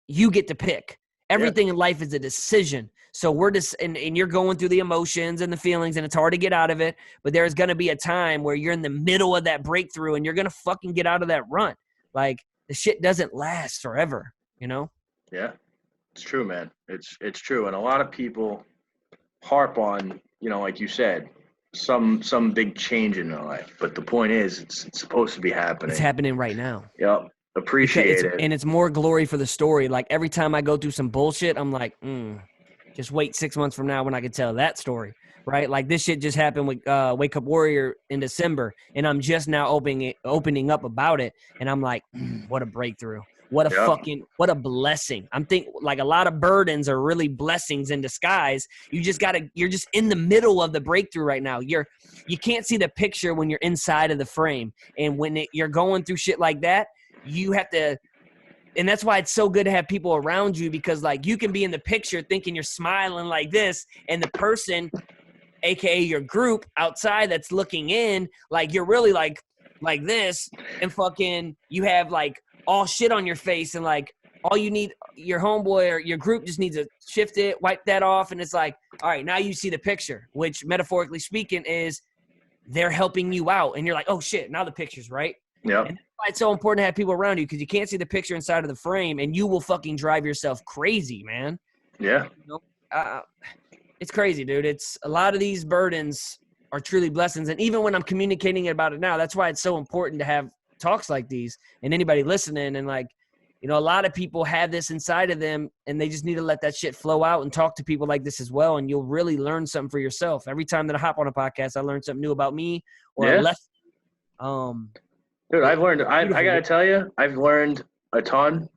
you get to pick. Everything in life is a decision. So we're just, and you're going through the emotions and the feelings, and it's hard to get out of it. But there's going to be a time where you're in the middle of that breakthrough and you're going to fucking get out of that rut. Like the shit doesn't last forever, you know? Yeah, it's true, man. It's true. And a lot of people harp on, like you said, some big change in their life. But the point is, it's supposed to be happening. It's happening right now. Yep. Appreciate it. And it's more glory for the story. Like every time I go through some bullshit, I'm like, just wait 6 months from now when I can tell that story, right? Like this shit just happened with Wake Up Warrior in December, and I'm just now opening up about it, and I'm like, what a breakthrough. What a blessing. I'm thinking like a lot of burdens are really blessings in disguise. You're just in the middle of the breakthrough right now. You can't see the picture when you're inside of the frame. And when you're going through shit like that, you have to, and that's why it's so good to have people around you, because like you can be in the picture thinking you're smiling like this, and the person, AKA your group outside that's looking in, like you're really like this, and fucking you have like all shit on your face, and like all you need, your homeboy or your group just needs to shift it, wipe that off, and it's like, all right, now you see the picture, which metaphorically speaking is they're helping you out, and you're like, oh shit, now the picture's right. Yeah. And that's why it's so important to have people around you, because you can't see the picture inside of the frame, and you will fucking drive yourself crazy, man. Yeah. It's crazy, dude. It's a lot of these burdens are truly blessings. And even when I'm communicating about it now, that's why it's so important to have talks like these, and anybody listening. And like, a lot of people have this inside of them, and they just need to let that shit flow out and talk to people like this as well. And you'll really learn something for yourself. Every time that I hop on a podcast, I learn something new about me or a lesson. Dude, I've learned, I got to tell you, I've learned a ton.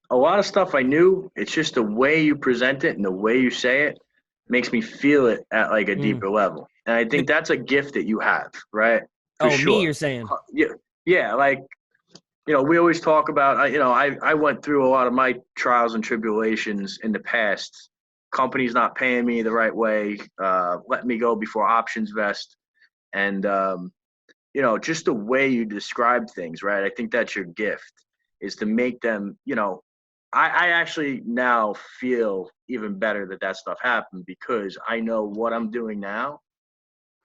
A lot of stuff I knew, it's just the way you present it and the way you say it makes me feel it at like a deeper level. And I think that's a gift that you have, right? For sure. Me, you're saying? Yeah. Like, we always talk about, I went through a lot of my trials and tribulations in the past. Companies not paying me the right way, letting me go before options vest. And, just the way you describe things, right? I think that's your gift, is to make them, I actually now feel even better that stuff happened, because I know what I'm doing now.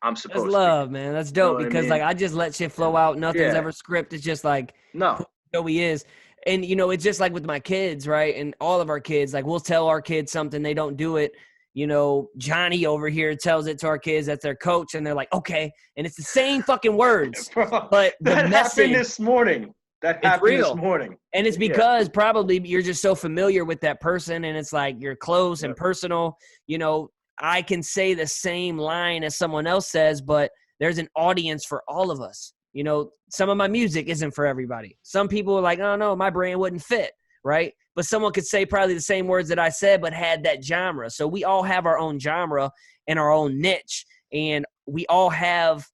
I'm That's supposed love, man. That's know dope what I because mean? like I just let shit flow out. Nothing's Yeah. ever scripted. It's just like to. No. who he is. And it's just like with my kids, right? And all of our kids, like we'll tell our kids something, they don't do it. Johnny over here tells it to our kids, that's their coach, and they're like, okay. And it's the same fucking words. Bro, But the that message, happened this morning. That It's happened real. this morning. and it's Yeah. because probably you're just so familiar with that person, and it's like you're close and Yep. personal. I can say the same line as someone else says, but there's an audience for all of us. Some of my music isn't for everybody. Some people are like, oh no, my brand wouldn't fit, right? But someone could say probably the same words that I said, but had that genre. So we all have our own genre and our own niche, and we all have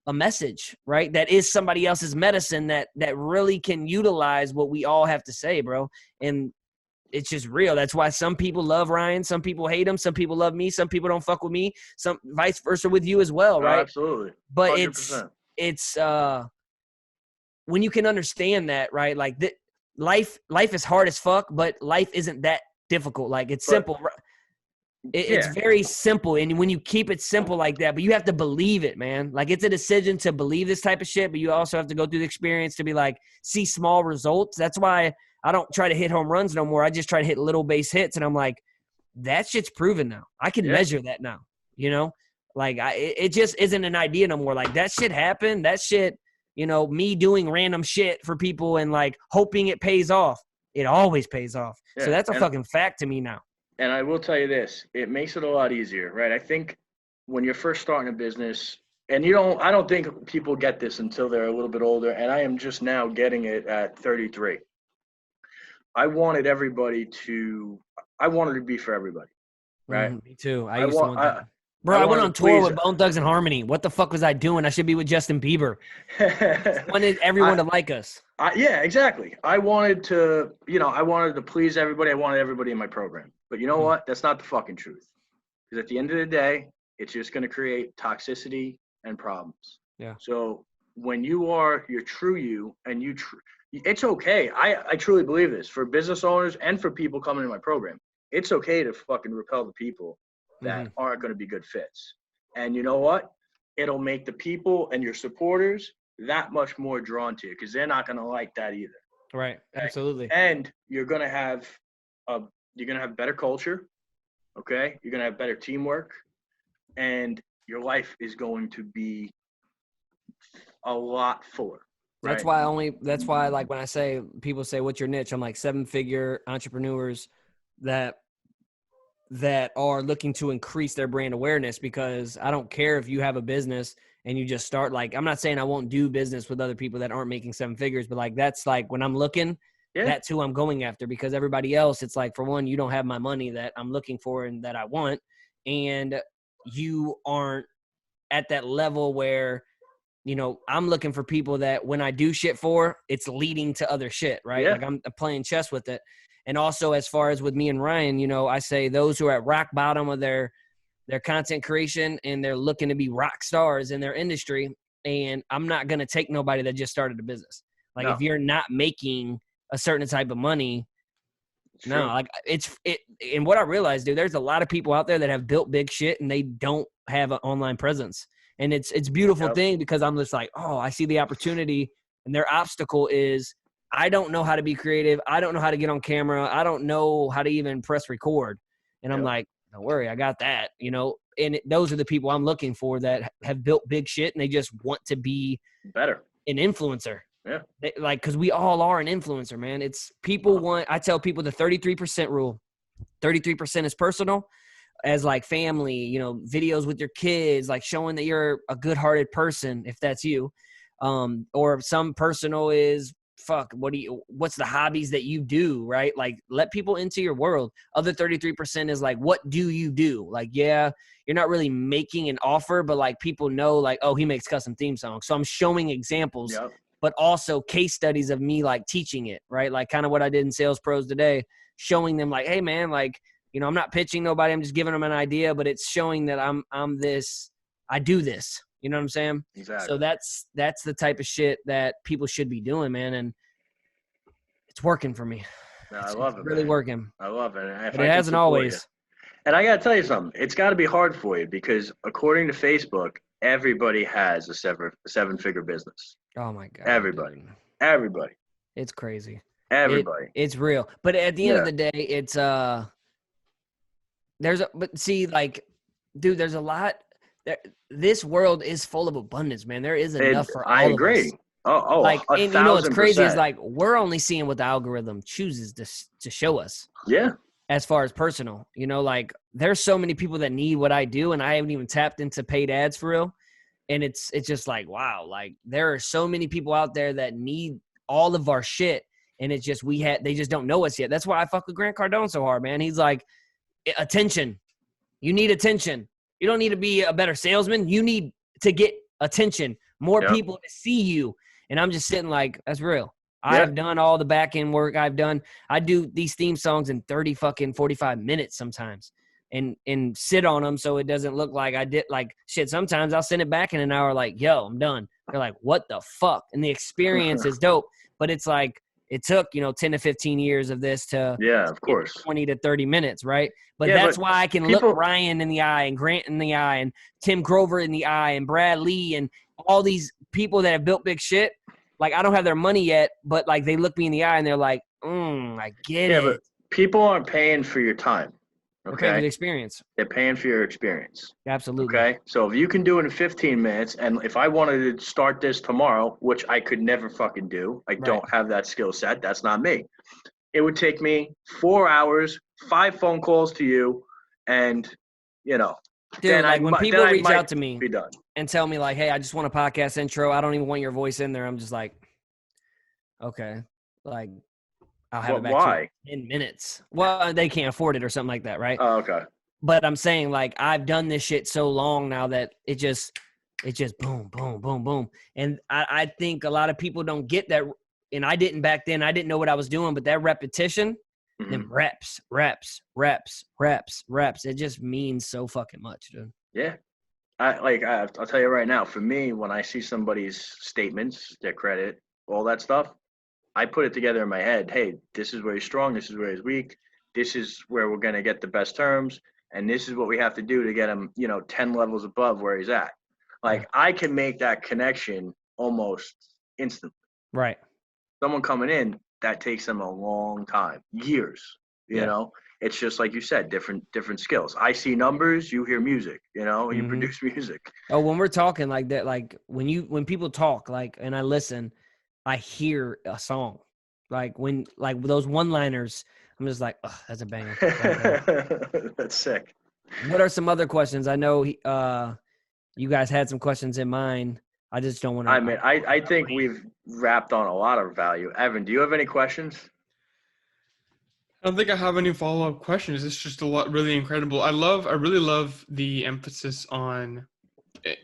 a message, right? That is somebody else's medicine that really can utilize what we all have to say, bro. And it's just real. That's why some people love Ryan, some people hate him, some people love me, some people don't fuck with me, some vice versa with you as well, Oh, right? absolutely. But 100%. it's when you can understand that, right? Like life is hard as fuck, but life isn't that difficult. Like it's simple. It's very simple, and when you keep it simple like that, but you have to believe it, man. Like it's a decision to believe this type of shit, but you also have to go through the experience to be like, see small results. That's why I don't try to hit home runs no more. I just try to hit little base hits, and I'm like, that shit's proven now. I can measure that now, Like it just isn't an idea no more. Like that shit happened. That shit, me doing random shit for people and like hoping it pays off. It always pays off. Yeah, So that's a fucking fact to me now. And I will tell you this, it makes it a lot easier, right? I think when you're first starting a business, and I don't think people get this until they're a little bit older, and I am just now getting it at 33. I wanted to be for everybody, right? Me too. I used to want that. I I went wanted on to tour please- with Bone Thugs and Harmony. What the fuck was I doing? I should be with Justin Bieber. I wanted everyone to like us. Yeah, exactly. I wanted to please everybody. I wanted everybody in my program. But you know what? That's not the fucking truth. Because at the end of the day, it's just going to create toxicity and problems. Yeah. So when you are your true you, and it's okay. I truly believe this for business owners and for people coming in my program. It's okay to fucking repel the people that aren't going to be good fits. And you know what? It'll make the people and your supporters that much more drawn to you, because they're not going to like that either. Right. Absolutely. And you're going to have better culture. Okay. You're going to have better teamwork, and your life is going to be a lot fuller. Right? That's why like when I say, people say, what's your niche? I'm like 7-figure entrepreneurs that are looking to increase their brand awareness, because I don't care if you have a business and you just start, like, I'm not saying I won't do business with other people that aren't making 7 figures, but like, that's like when I'm looking, that's who I'm going after, because everybody else, it's like, for one, you don't have my money that I'm looking for and that I want. And you aren't at that level where, I'm looking for people that when I do shit for, it's leading to other shit, right? Yeah. Like I'm playing chess with it. And also, as far as with me and Ryan, I say those who are at rock bottom of their content creation and they're looking to be rock stars in their industry. And I'm not going to take nobody that just started a business. Like if you're not making a certain type of money, like and what I realized, dude, there's a lot of people out there that have built big shit and they don't have an online presence. And it's a beautiful thing, because I'm just like, oh, I see the opportunity, and their obstacle is, I don't know how to be creative. I don't know how to get on camera. I don't know how to even press record. And I'm like, don't worry, I got that, and those are the people I'm looking for that have built big shit and they just want to be better, an influencer. Yeah. Cause we all are an influencer, man. It's I tell people the 33% rule. 33% is personal, as like family, videos with your kids, like showing that you're a good-hearted person, if that's you. Or some personal is, what's the hobbies that you do, right? Like, let people into your world. Other 33% is like, what do you do? Like, yeah, you're not really making an offer, but like people know, like, oh, he makes custom theme songs. So I'm showing examples, but also case studies of me like teaching it, right? Like kind of what I did in Sales Pros today, showing them like, hey man, like, I'm not pitching nobody. I'm just giving them an idea, but it's showing that I do this. You know what I'm saying? Exactly. So that's the type of shit that people should be doing, man. And it's working for me. No, I love it. Really man. working. I love it. But it hasn't always. And I got to tell you something. It's got to be hard for you, because according to Facebook, everybody has a seven-figure business. Oh my god. Everybody. Dude. Everybody. It's crazy. Everybody. It's real. But at the end of Yeah. the day, it's but see, like, dude, there's a lot there. This world is full of abundance, man. There is enough for all I of agree. us. Oh, Like, a and you know what's crazy is 1,000%. like we're only seeing what the algorithm chooses to show us Yeah. as far as personal. You know, like there's so many people that need what I do, and I haven't even tapped into paid ads for real. And it's just like, wow, like there are so many people out there that need all of our shit, and it's just they just don't know us yet. That's why I fuck with Grant Cardone so hard, man. He's like, attention. You need attention. You don't need to be a better salesman. You need to get attention. More Yep. people to see you. And I'm just sitting like, that's real. Yeah. I've done all the back end work. I do these theme songs in 45 minutes sometimes and sit on them so it doesn't look like I did like shit. Sometimes I'll send it back in an hour like, yo, I'm done. They're like, what the fuck? And the experience is dope. But it's like, it took, 10 to 15 years of this to Yeah, of course. 20 to 30 minutes, right? But Yeah, that's but why I can people- look Ryan in the eye and Grant in the eye and Tim Grover in the eye and Brad Lee and all these people that have built big shit. Like, I don't have their money yet, but like they look me in the eye and they're like, I get Yeah, it. but people aren't paying for your time. We're paying for the Okay. experience. They're paying for your experience. Absolutely. Okay. So if you can do it in 15 minutes, and if I wanted to start this tomorrow, which I could never fucking do, I don't have that skill set. That's not me. It would take me 4 hours, 5 phone calls to you, and Dude, then like when people then I reach might out to me be done. and tell me like, hey, I just want a podcast intro. I don't even want your voice in there. I'm just like, okay. Like, I'll have it back to Why? you in 10 minutes. Well, they can't afford it or something like that, right? Oh, okay. But I'm saying like I've done this shit so long now that it just boom, boom, boom, boom. And I think a lot of people don't get that. And I didn't back then. I didn't know what I was doing, but that repetition, Mhm. them reps. It just means so fucking much, dude. Yeah. I'll tell you right now, for me, when I see somebody's statements, their credit, all that stuff, I put it together in my head. Hey, this is where he's strong. This is where he's weak. This is where we're going to get the best terms. And this is what we have to do to get him, 10 levels above where he's at. Like, I can make that connection almost instantly. Right. Someone coming in, that takes them a long time, years, you Yeah. know? It's just like you said, different skills. I see numbers, you hear music, you Mhm. produce music. Oh, when we're talking like that, like when people talk, like, and I listen, I hear a song. Like when those one-liners, I'm just like, oh, that's a banger. Right there. That's sick. What are some other questions? I know you guys had some questions in mind. I just don't want to. I mean, I think we've wrapped on a lot of value. Evan, do you have any questions? I don't think I have any follow-up questions. It's just a lot, really incredible. I really love the emphasis on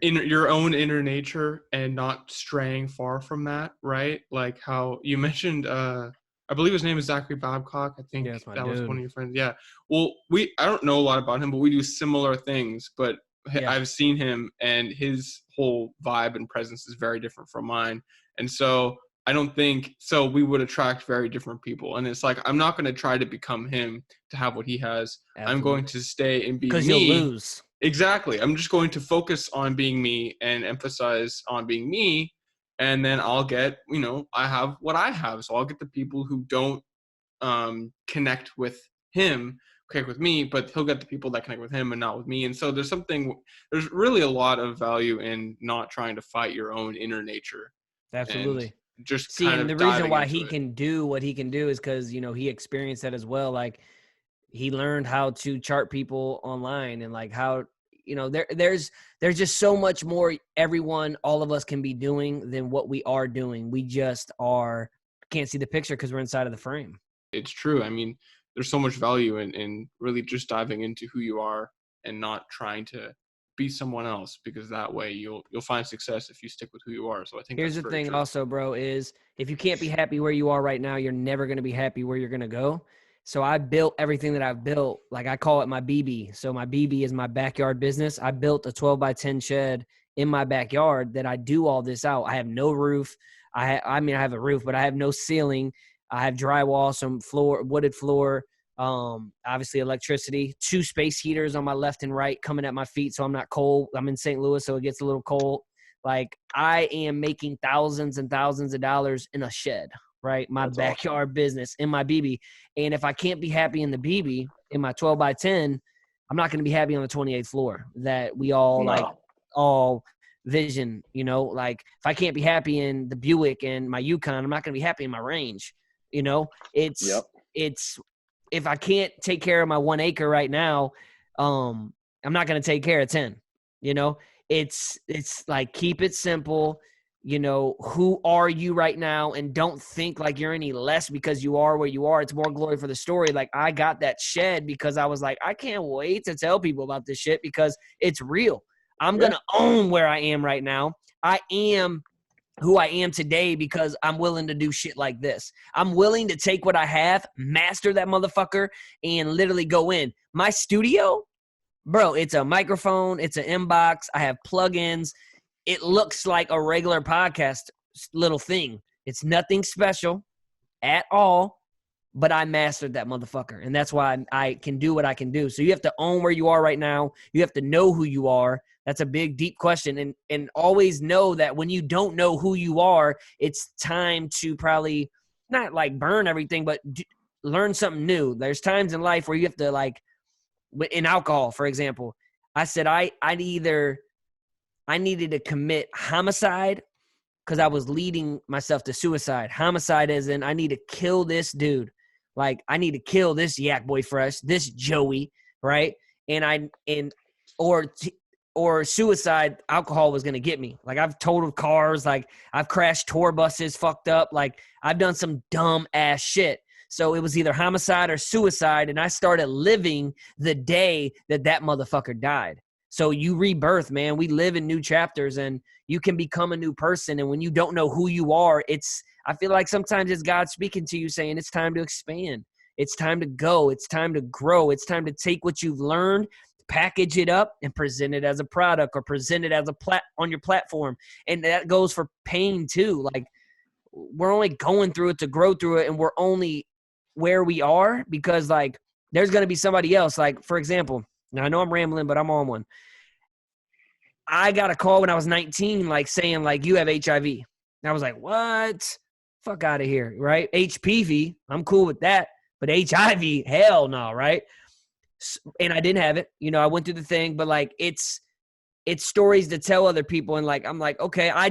your own inner nature and not straying far from that, right? Like how you mentioned, I believe his name is Zachary Babcock. I think that's my that was dude. one of your friends. Yeah. Well, I don't know a lot about him, but we do similar things. But Yeah. I've seen him, and his whole vibe and presence is very different from mine. And so I don't think so. We would attract very different people, and it's like I'm not going to try to become him to have what he has. I'm going to stay and be because me. you'll lose. Exactly. I'm just going to focus on being me and emphasize on being me. And then I'll get, I have what I have. So I'll get the people who don't connect with him, connect with me, but he'll get the people that connect with him and not with me. And so there's really a lot of value in not trying to fight your own inner nature. Absolutely. Just See, kind and of the reason diving why into he it. can do what he can do is because, he experienced that as well. Like he learned how to chart people online and like how, there's just so much more all of us can be doing than what we are doing. We just can't see the picture because we're inside of the frame. It's true. I mean, there's so much value in really just diving into who you are and not trying to be someone else, because that way you'll find success if you stick with who you are. So I think Here's that's the very thing true. also, bro, is if you can't be happy where you are right now, you're never going to be happy where you're going to go. So I built everything that I've built. Like I call it my BB. So my BB is my backyard business. I built a 12 by 10 shed in my backyard that I do all this out. I have no roof. I have a roof, but I have no ceiling. I have drywall, some wooded floor, Obviously electricity, 2 space heaters on my left and right coming at my feet so I'm not cold. I'm in St. Louis, so it gets a little cold. Like, I am making thousands and thousands of dollars in a shed, right? My That's backyard business in my BB. And if I can't be happy in the BB, in my 12 by 10, I'm not going to be happy on the 28th floor that we all all vision, you know, like if I can't be happy in the Buick and my Yukon, I'm not going to be happy in my Range. You know, it's if I can't take care of my 1 acre right now, I'm not going to take care of 10, you know, it's like, keep it simple. You know, who are you right now? And don't think like you're any less because you are where you are. It's more glory for the story. Like, I got that shed because I was like, I can't wait to tell people about this shit because it's real. I'm going to own where I am right now. I am who I am today because I'm willing to do shit like this. I'm willing to take what I have, master that motherfucker, and literally go in. My studio, bro, it's a microphone. It's an inbox. I have plugins. It looks like a regular podcast little thing. It's nothing special at all, but I mastered that motherfucker. And that's why I can do what I can do. So you have to own where you are right now. You have to know who you are. That's a big, deep question. And always know that when you don't know who you are, it's time to probably not like burn everything, but learn something new. There's times in life where you have to, like, in alcohol, for example, I said I needed to commit homicide because I was leading myself to suicide. Homicide as in I need to kill this dude. Like, I need to kill this Yak Boy Fresh, this Joey, right? Or suicide, alcohol was going to get me. Like, I've totaled cars. Like, I've crashed tour buses, fucked up. Like, I've done some dumb ass shit. So it was either homicide or suicide. And I started living the day that motherfucker died. So you rebirth, man. We live in new chapters and you can become a new person. And when you don't know who you are, I feel like sometimes it's God speaking to you saying it's time to expand. It's time to go. It's time to grow. It's time to take what you've learned, package it up and present it as a product or present it as on your platform. And that goes for pain too. Like, we're only going through it to grow through it. And we're only where we are because, like, there's going to be somebody else. Like, for example, now I know I'm rambling, but I'm on one. I got a call when I was 19, like, saying, like, you have HIV. And I was like, what? Fuck out of here, right? HPV, I'm cool with that. But HIV, hell no, right? And I didn't have it. You know, I went through the thing, but, like, it's stories to tell other people. And, like, I'm like, okay, I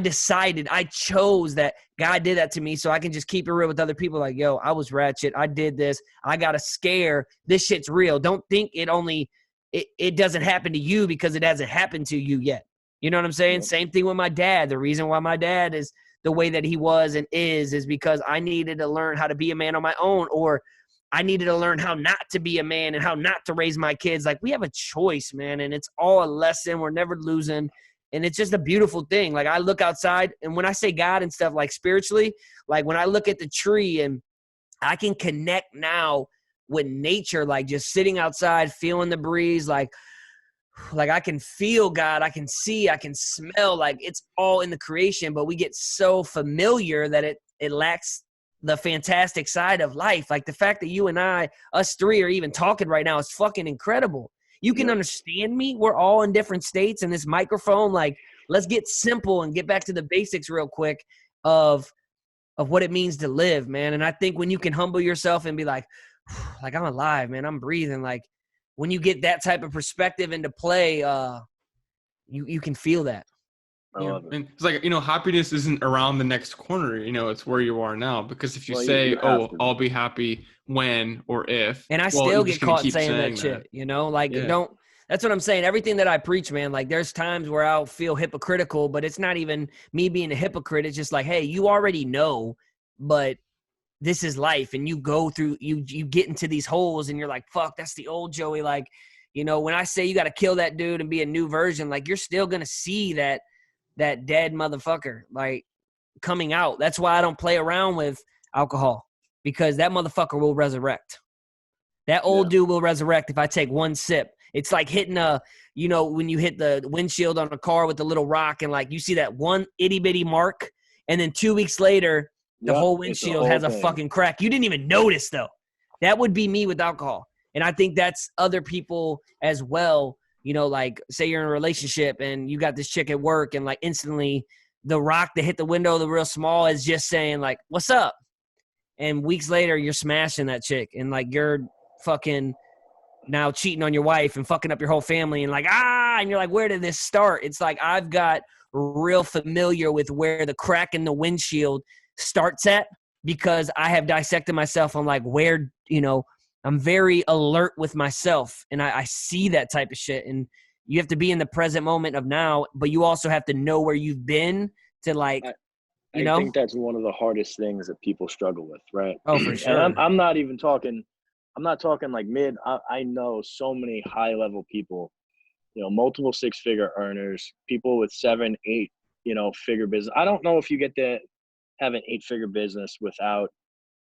chose that God did that to me so I can just keep it real with other people. Like, yo, I was ratchet. I did this. I got a scare. This shit's real. Don't think it doesn't happen to you because it hasn't happened to you yet. You know what I'm saying? Yep. Same thing with my dad. The reason why my dad is the way that he was and is because I needed to learn how to be a man on my own, or I needed to learn how not to be a man and how not to raise my kids. Like, we have a choice, man, and it's all a lesson. We're never losing, and it's just a beautiful thing. Like, I look outside, and when I say God and stuff, like, spiritually, like, when I look at the tree and I can connect now with nature, like, just sitting outside, feeling the breeze, like I can feel God, I can see, I can smell, like, it's all in the creation, but we get so familiar that it lacks the fantastic side of life. Like, the fact that you and us three are even talking right now is fucking incredible. You can understand me. We're all in different states, and this microphone, like, let's get simple and get back to the basics real quick of what it means to live, man. And I think when you can humble yourself and be like I'm alive, man, I'm breathing. Like, when you get that type of perspective into play, you can feel that. I love it. And it's like, happiness isn't around the next corner, it's where you are now. Because if you say, I'll be happy when or if. And I still get caught saying that shit, that's what I'm saying. Everything that I preach, man, like, there's times where I'll feel hypocritical, but it's not even me being a hypocrite. It's just like, hey, you already know, but this is life. And you go through, you get into these holes and you're like, fuck, that's the old Joey. Like, when I say you got to kill that dude and be a new version, like, you're still going to see that dead motherfucker, like, coming out. That's why I don't play around with alcohol, because that motherfucker will resurrect. That old dude will resurrect if I take one sip. It's like hitting when you hit the windshield on a car with a little rock and, like, you see that one itty bitty mark, and then 2 weeks later, the whole windshield has a fucking crack. You didn't even notice, though. That would be me with alcohol. And I think that's other people as well. You know, like say you're in a relationship and you got this chick at work and like instantly the rock that hit the window, the real small, is just saying like, what's up? And weeks later you're smashing that chick and like you're fucking now cheating on your wife and fucking up your whole family and like, and you're like, where did this start? It's like I've got real familiar with where the crack in the windshield starts at because I have dissected myself on like where, you know, I'm very alert with myself and I see that type of shit. And you have to be in the present moment of now, but you also have to know where you've been to like, you know? I think that's one of the hardest things that people struggle with, right? Oh, for sure. And I'm not even talking, I'm not talking like mid. I know so many high level people, you know, multiple 6-figure earners, people with 7, 8, you know, figure business. I don't know if you get to have an 8-figure business without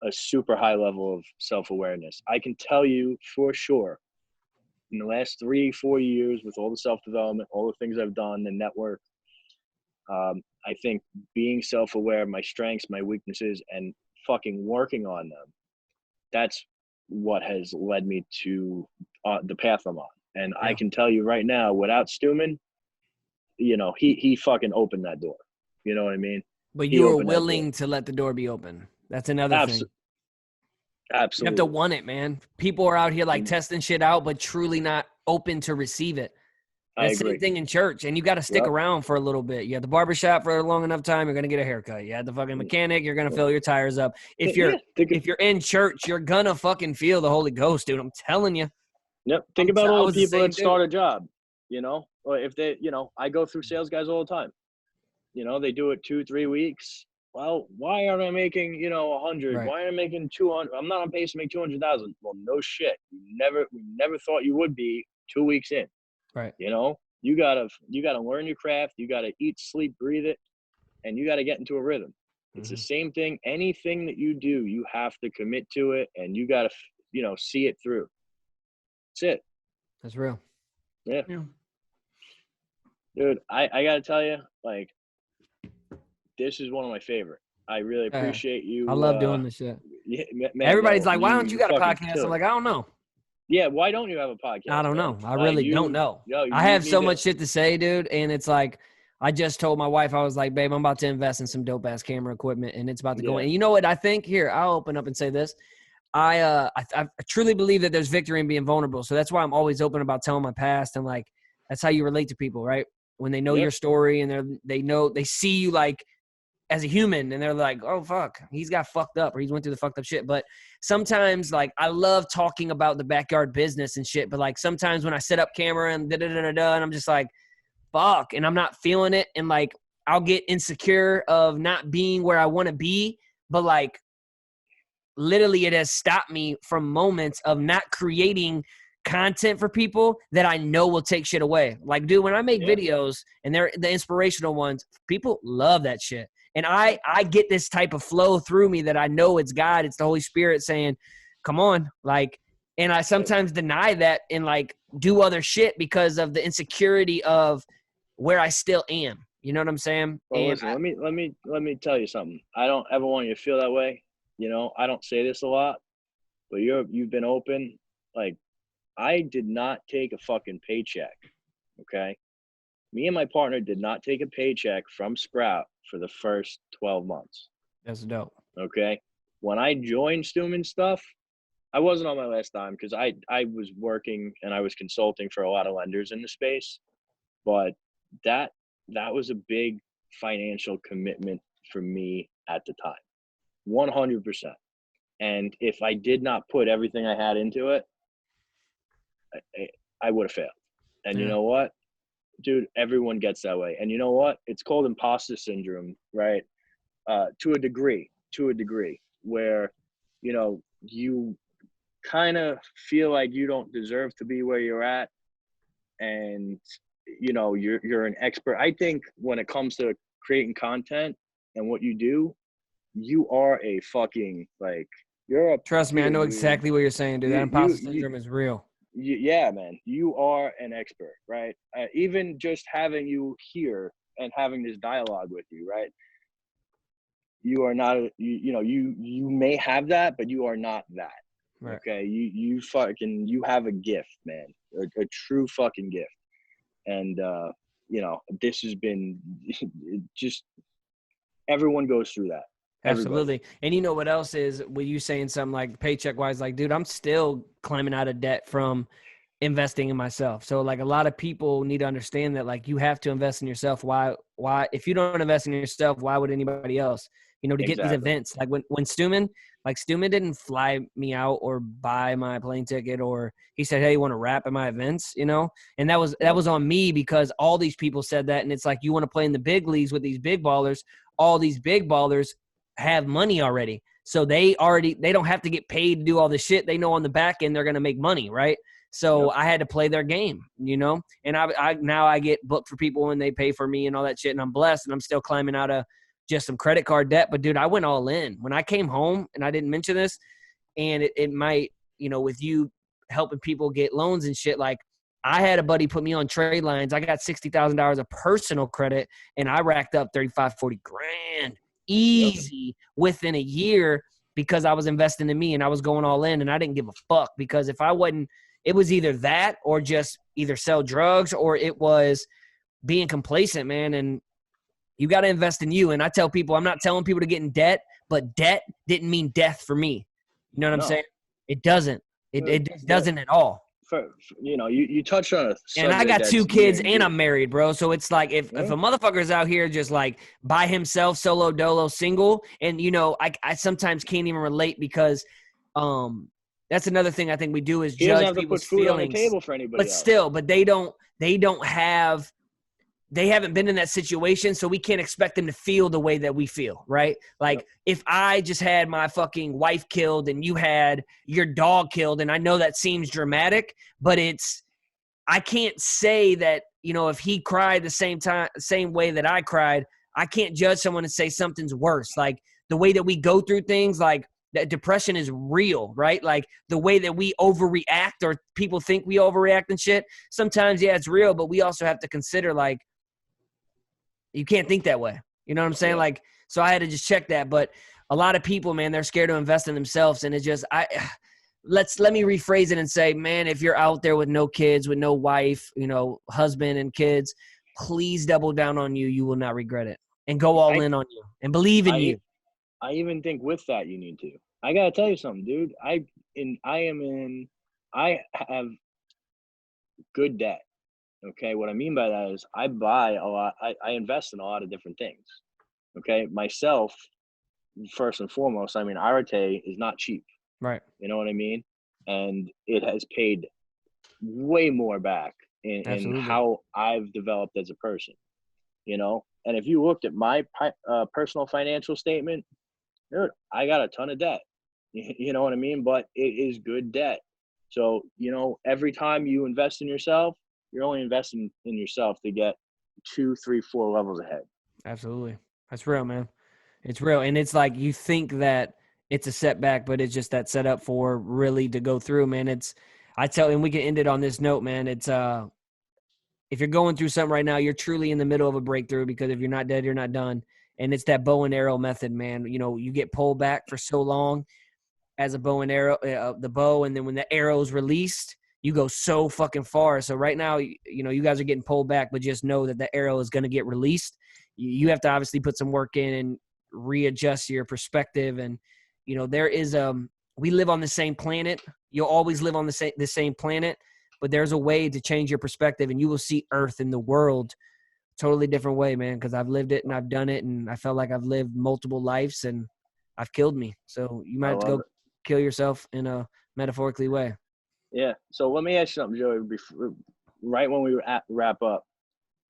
a super high level of self-awareness. I can tell you for sure in the last 3-4 years with all the self-development, all the things I've done, the network, I think being self-aware of my strengths, my weaknesses, and fucking working on them, that's what has led me to the path I'm on. And I can tell you right now, without Stewman, you know, he fucking opened that door. You know what I mean? But you were willing to let the door be open. That's another thing. Absolutely. You have to want it, man. People are out here like testing shit out, but truly not open to receive it. That's the same thing in church. And you got to stick around for a little bit. You have the barbershop for a long enough time, you're going to get a haircut. You had the fucking mechanic, you're going to fill your tires up. If you're in church, you're going to fucking feel the Holy Ghost, dude. I'm telling you. Yep. Think about all the people that start a job, you know, or if they, you know, I go through sales guys all the time. You know, they do it 2-3 weeks. Well, why aren't I making, you know, 100? Right. Why aren't I making 200? I'm not on pace to make 200,000. Well, no shit. We never thought you would be 2 weeks in. Right. You know, you gotta learn your craft. You gotta eat, sleep, breathe it, and you gotta get into a rhythm. It's the same thing. Anything that you do, you have to commit to it, and you gotta, you know, see it through. That's it. That's real. Yeah. Dude, I gotta tell you, like, this is one of my favorite. I really appreciate you. I love doing this shit. Yeah, man, everybody's like, why don't you got a podcast? I'm like, I don't know. Yeah, why don't you have a podcast? I don't know. I really don't know. I have so much shit to say, dude. And it's like, I just told my wife, I was like, babe, I'm about to invest in some dope ass camera equipment and it's about to go in. And you know what I think? Here, I'll open up and say this. I truly believe that there's victory in being vulnerable. So that's why I'm always open about telling my past. And like, that's how you relate to people, right? When they know your story and they see you like as a human and they're like, oh fuck, he's got fucked up or he's went through the fucked up shit. But sometimes like I love talking about the backyard business and shit. But like sometimes when I set up camera and and I'm just like, fuck, and I'm not feeling it. And like, I'll get insecure of not being where I want to be. But like, literally it has stopped me from moments of not creating content for people that I know will take shit away. Like, dude, when I make videos and they're the inspirational ones, people love that shit. And I get this type of flow through me that I know it's God, it's the Holy Spirit saying, come on. Like, and I sometimes deny that and like do other shit because of the insecurity of where I still am. You know what I'm saying? Well, listen, let me tell you something. I don't ever want you to feel that way. You know, I don't say this a lot, but you've been open. Like, I did not take a fucking paycheck. Okay. Me and my partner did not take a paycheck from Sprout for the first 12 months. That's dope. Okay. When I joined Stewman stuff, I wasn't on my last dime because I was working and I was consulting for a lot of lenders in the space. But that was a big financial commitment for me at the time. 100%. And if I did not put everything I had into it, I would have failed. And you know what? Dude, everyone gets that way. And you know what? It's called imposter syndrome, right? To a degree, where, you know, you kind of feel like you don't deserve to be where you're at. And, you know, you're an expert. I think when it comes to creating content and what you do, you are a fucking, like, trust me, I know exactly what you're saying, dude. That imposter syndrome is real. Yeah, man, you are an expert, right? Even just having you here and having this dialogue with you, right? You are not, you may have that, but you are not that. Right. Okay, you have a gift, man, a true fucking gift, and this has been just everyone goes through that. Everybody. Absolutely. And you know what else is with you saying something like paycheck wise, like, dude, I'm still climbing out of debt from investing in myself. So like a lot of people need to understand that like you have to invest in yourself. Why if you don't invest in yourself, why would anybody else? To get these Exactly. events, like when Stuman didn't fly me out or buy my plane ticket, or he said, hey, you want to rap at my events, and that was on me because all these people said that. And it's like, you want to play in the big leagues with these big ballers. All these big ballers have money already. So they don't have to get paid to do all this shit. They know on the back end they're going to make money, right? So I had to play their game, and I now I get booked for people and they pay for me and all that shit. And I'm blessed and I'm still climbing out of just some credit card debt. But dude, I went all in when I came home, and I didn't mention this, and it might, with you helping people get loans and shit, like I had a buddy put me on trade lines. I got $60,000 of personal credit and I racked up 35, 40 grand easy within a year because I was investing in me and I was going all in, and I didn't give a fuck because if I wasn't, it was either that or just either sell drugs or it was being complacent, man. And you got to invest in you. And I tell people, I'm not telling people to get in debt, but debt didn't mean death for me. You know what I'm saying? It doesn't. It doesn't at all. You touched on it. And I got 2 kids and I'm married, bro. So it's like if a motherfucker's out here just like by himself, solo dolo, single, and I sometimes can't even relate because that's another thing I think we do is judge people's feelings. On the table for anybody but else. Still, but they haven't been in that situation, so we can't expect them to feel the way that we feel, right? Like if I just had my fucking wife killed and you had your dog killed, and I know that seems dramatic, but I can't say that, if he cried the same way that I cried, I can't judge someone and say something's worse. Like the way that we go through things, like that depression is real, right? Like the way that we overreact or people think we overreact and shit, sometimes, it's real, but we also have to consider like, you can't think that way. You know what I'm saying? Yeah. Like, so I had to just check that. But a lot of people, man, they're scared to invest in themselves. And it's just, let me rephrase it and say, man, if you're out there with no kids, with no wife, husband and kids, please double down on you. You will not regret it. And go all in on you and believe in you. I even think with that, you need to. I got to tell you something, dude. I have good debt. Okay, what I mean by that is I buy a lot. I invest in a lot of different things. Okay, myself, first and foremost, I mean, Arete is not cheap. Right. You know what I mean? And it has paid way more back in how I've developed as a person, And if you looked at my personal financial statement, dude, I got a ton of debt. You know what I mean? But it is good debt. So, every time you invest in yourself, you're only investing in yourself to get 2, 3, 4 levels ahead. Absolutely. That's real, man. It's real. And it's like you think that it's a setback, but it's just that set up for really to go through, man. And we can end it on this note, man. It's if you're going through something right now, you're truly in the middle of a breakthrough, because if you're not dead, you're not done. And it's that bow and arrow method, man. You get pulled back for so long as a bow and arrow, the bow, and then when the arrow's released, you go so fucking far. So right now, you guys are getting pulled back, but just know that the arrow is going to get released. You have to obviously put some work in and readjust your perspective. And, there is we live on the same planet. You'll always live on the same planet, but there's a way to change your perspective, and you will see Earth and the world totally different way, man, because I've lived it and I've done it, and I felt like I've lived multiple lives, and I've killed me. So you might have to go kill yourself in a metaphorically way. Yeah. So let me ask you something, Joey. Right when we wrap up,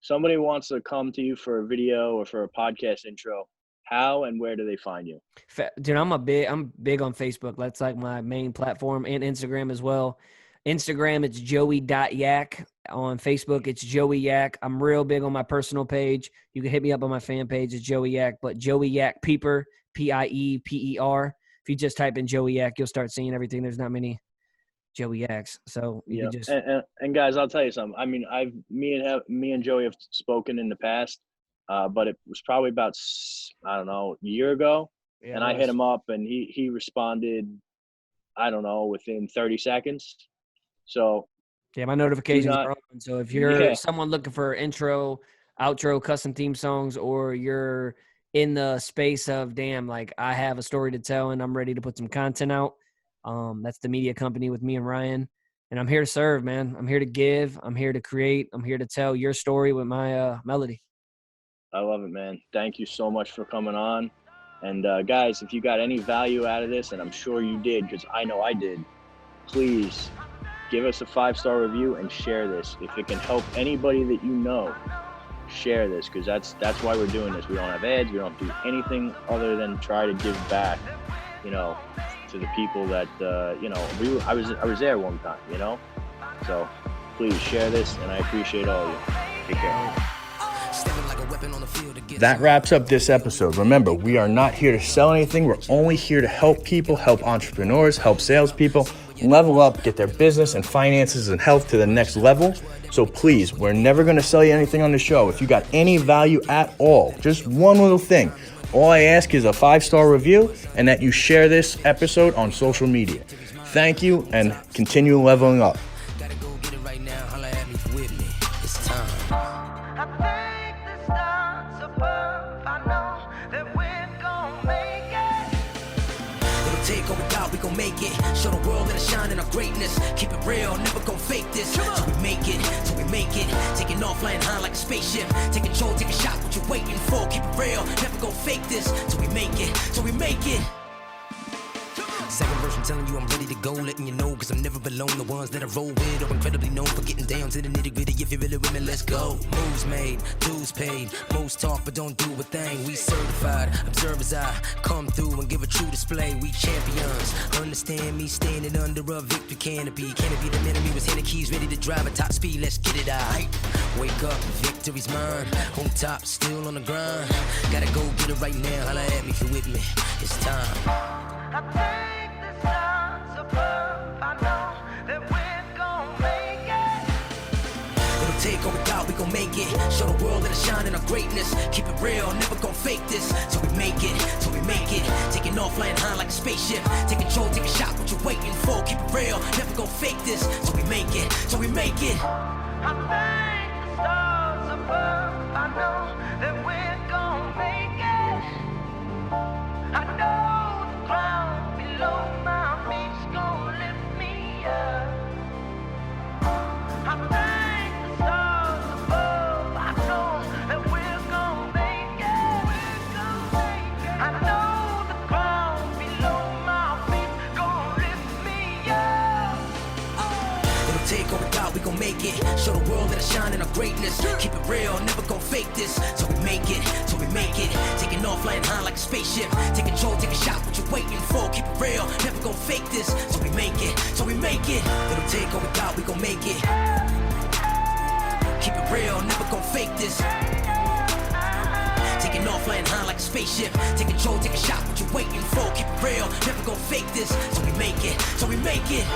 somebody wants to come to you for a video or for a podcast intro. How and where do they find you? Dude, I'm big on Facebook. That's like my main platform, and Instagram as well. Instagram, it's joey.yak. On Facebook, it's Joey Yak. I'm real big on my personal page. You can hit me up on my fan page. It's Joey Yak, but Joey Yak Pieper, Pieper. If you just type in Joey Yak, you'll start seeing everything. There's not many Joey Yaks, so you can just. And guys, I'll tell you something. I mean, me and Joey have spoken in the past, but it was probably about a year ago, and I hit him up, and he responded I don't know, within 30 seconds. So Yeah, my notifications not- are on. So if you're Yeah. someone looking for intro, outro, custom theme songs, or you're in the space of, damn, like I have a story to tell and I'm ready to put some content out, that's the media company with me and Ryan. And I'm here to serve, man. I'm here to give. I'm here to create. I'm here to tell your story with my melody. I love it, man. Thank you so much for coming on. And guys, if you got any value out of this, and I'm sure you did, because I know I did, please give us a 5-star review and share this. If it can help anybody that you know, share this, because that's why we're doing this. We don't have ads. We don't do anything other than try to give back, you know, to the people that you know. I was there one time, you know. So please share this, and I appreciate all of you. Take care. That wraps up this episode. Remember, we are not here to sell anything. We're only here to help people, help entrepreneurs, help salespeople level up, get their business and finances and health to the next level. So please, we're never going to sell you anything on the show. If you got any value at all, just one little thing, all I ask is a 5-star review and that you share this episode on social media. Thank you, and continue leveling up. Gotta go get it right now. Holla at me if you with me. It's time. I think the stars above, I know that we're gonna make it. It'll take all we got, we gon' make it. Show the world that I shine in our greatness. Keep it real, never gon' fake this. Till we make it, till we make it. Taking off, flying high like a spaceship. Take control, take a shot, what you waiting for? Keep it real, never gon' fake this. Till we make it, till we make it. Second verse, I'm telling you I'm ready to go, letting you know, cause I'm never below the ones that I roll with are incredibly known for getting down to the nitty gritty. If you really with me, let's go. Moves made, dues paid, most talk but don't do a thing. We certified, observers I come through and give a true display. We champions, understand me standing under a victory canopy. Canopy the enemy was handing keys, ready to drive at top speed, let's get it out. Wake up, victory's mine, on top, still on the grind. Gotta go get it right now, holla at me if you with me, it's time. I think the stars above, I know that we're gonna make it. It'll take all we got, we gon' make it. Show the world that I shine in our greatness. Keep it real, never gon' fake this. Till we make it, till we make it. Taking off, flying high like a spaceship. Take control, take a shot, what you waiting for? Keep it real, never gon' fake this. Till we make it, till we make it. I think the stars above, I know that we're gonna make it. I know the ground below my feet's gonna lift me up. I thank the stars above, I know that we're gonna make it. I know the ground below my feet's gonna lift me up. It'll take all we got, we gon' make it. Show the world that I shine in our greatness. Keep it real, never gon' fake this. Till we make it, till we make it. Taking off, flying high like a spaceship. Take control, take a shot, what you waiting for? Keep it real, never gon' fake this. Till we make it, till we make it. It'll take all we got, we gon' make it. Keep it real, never gon' fake this. Taking off, flying high like a spaceship. Take control, take a shot, what you waiting for? Keep it real, never gon' fake this. Till we make it, till we make it.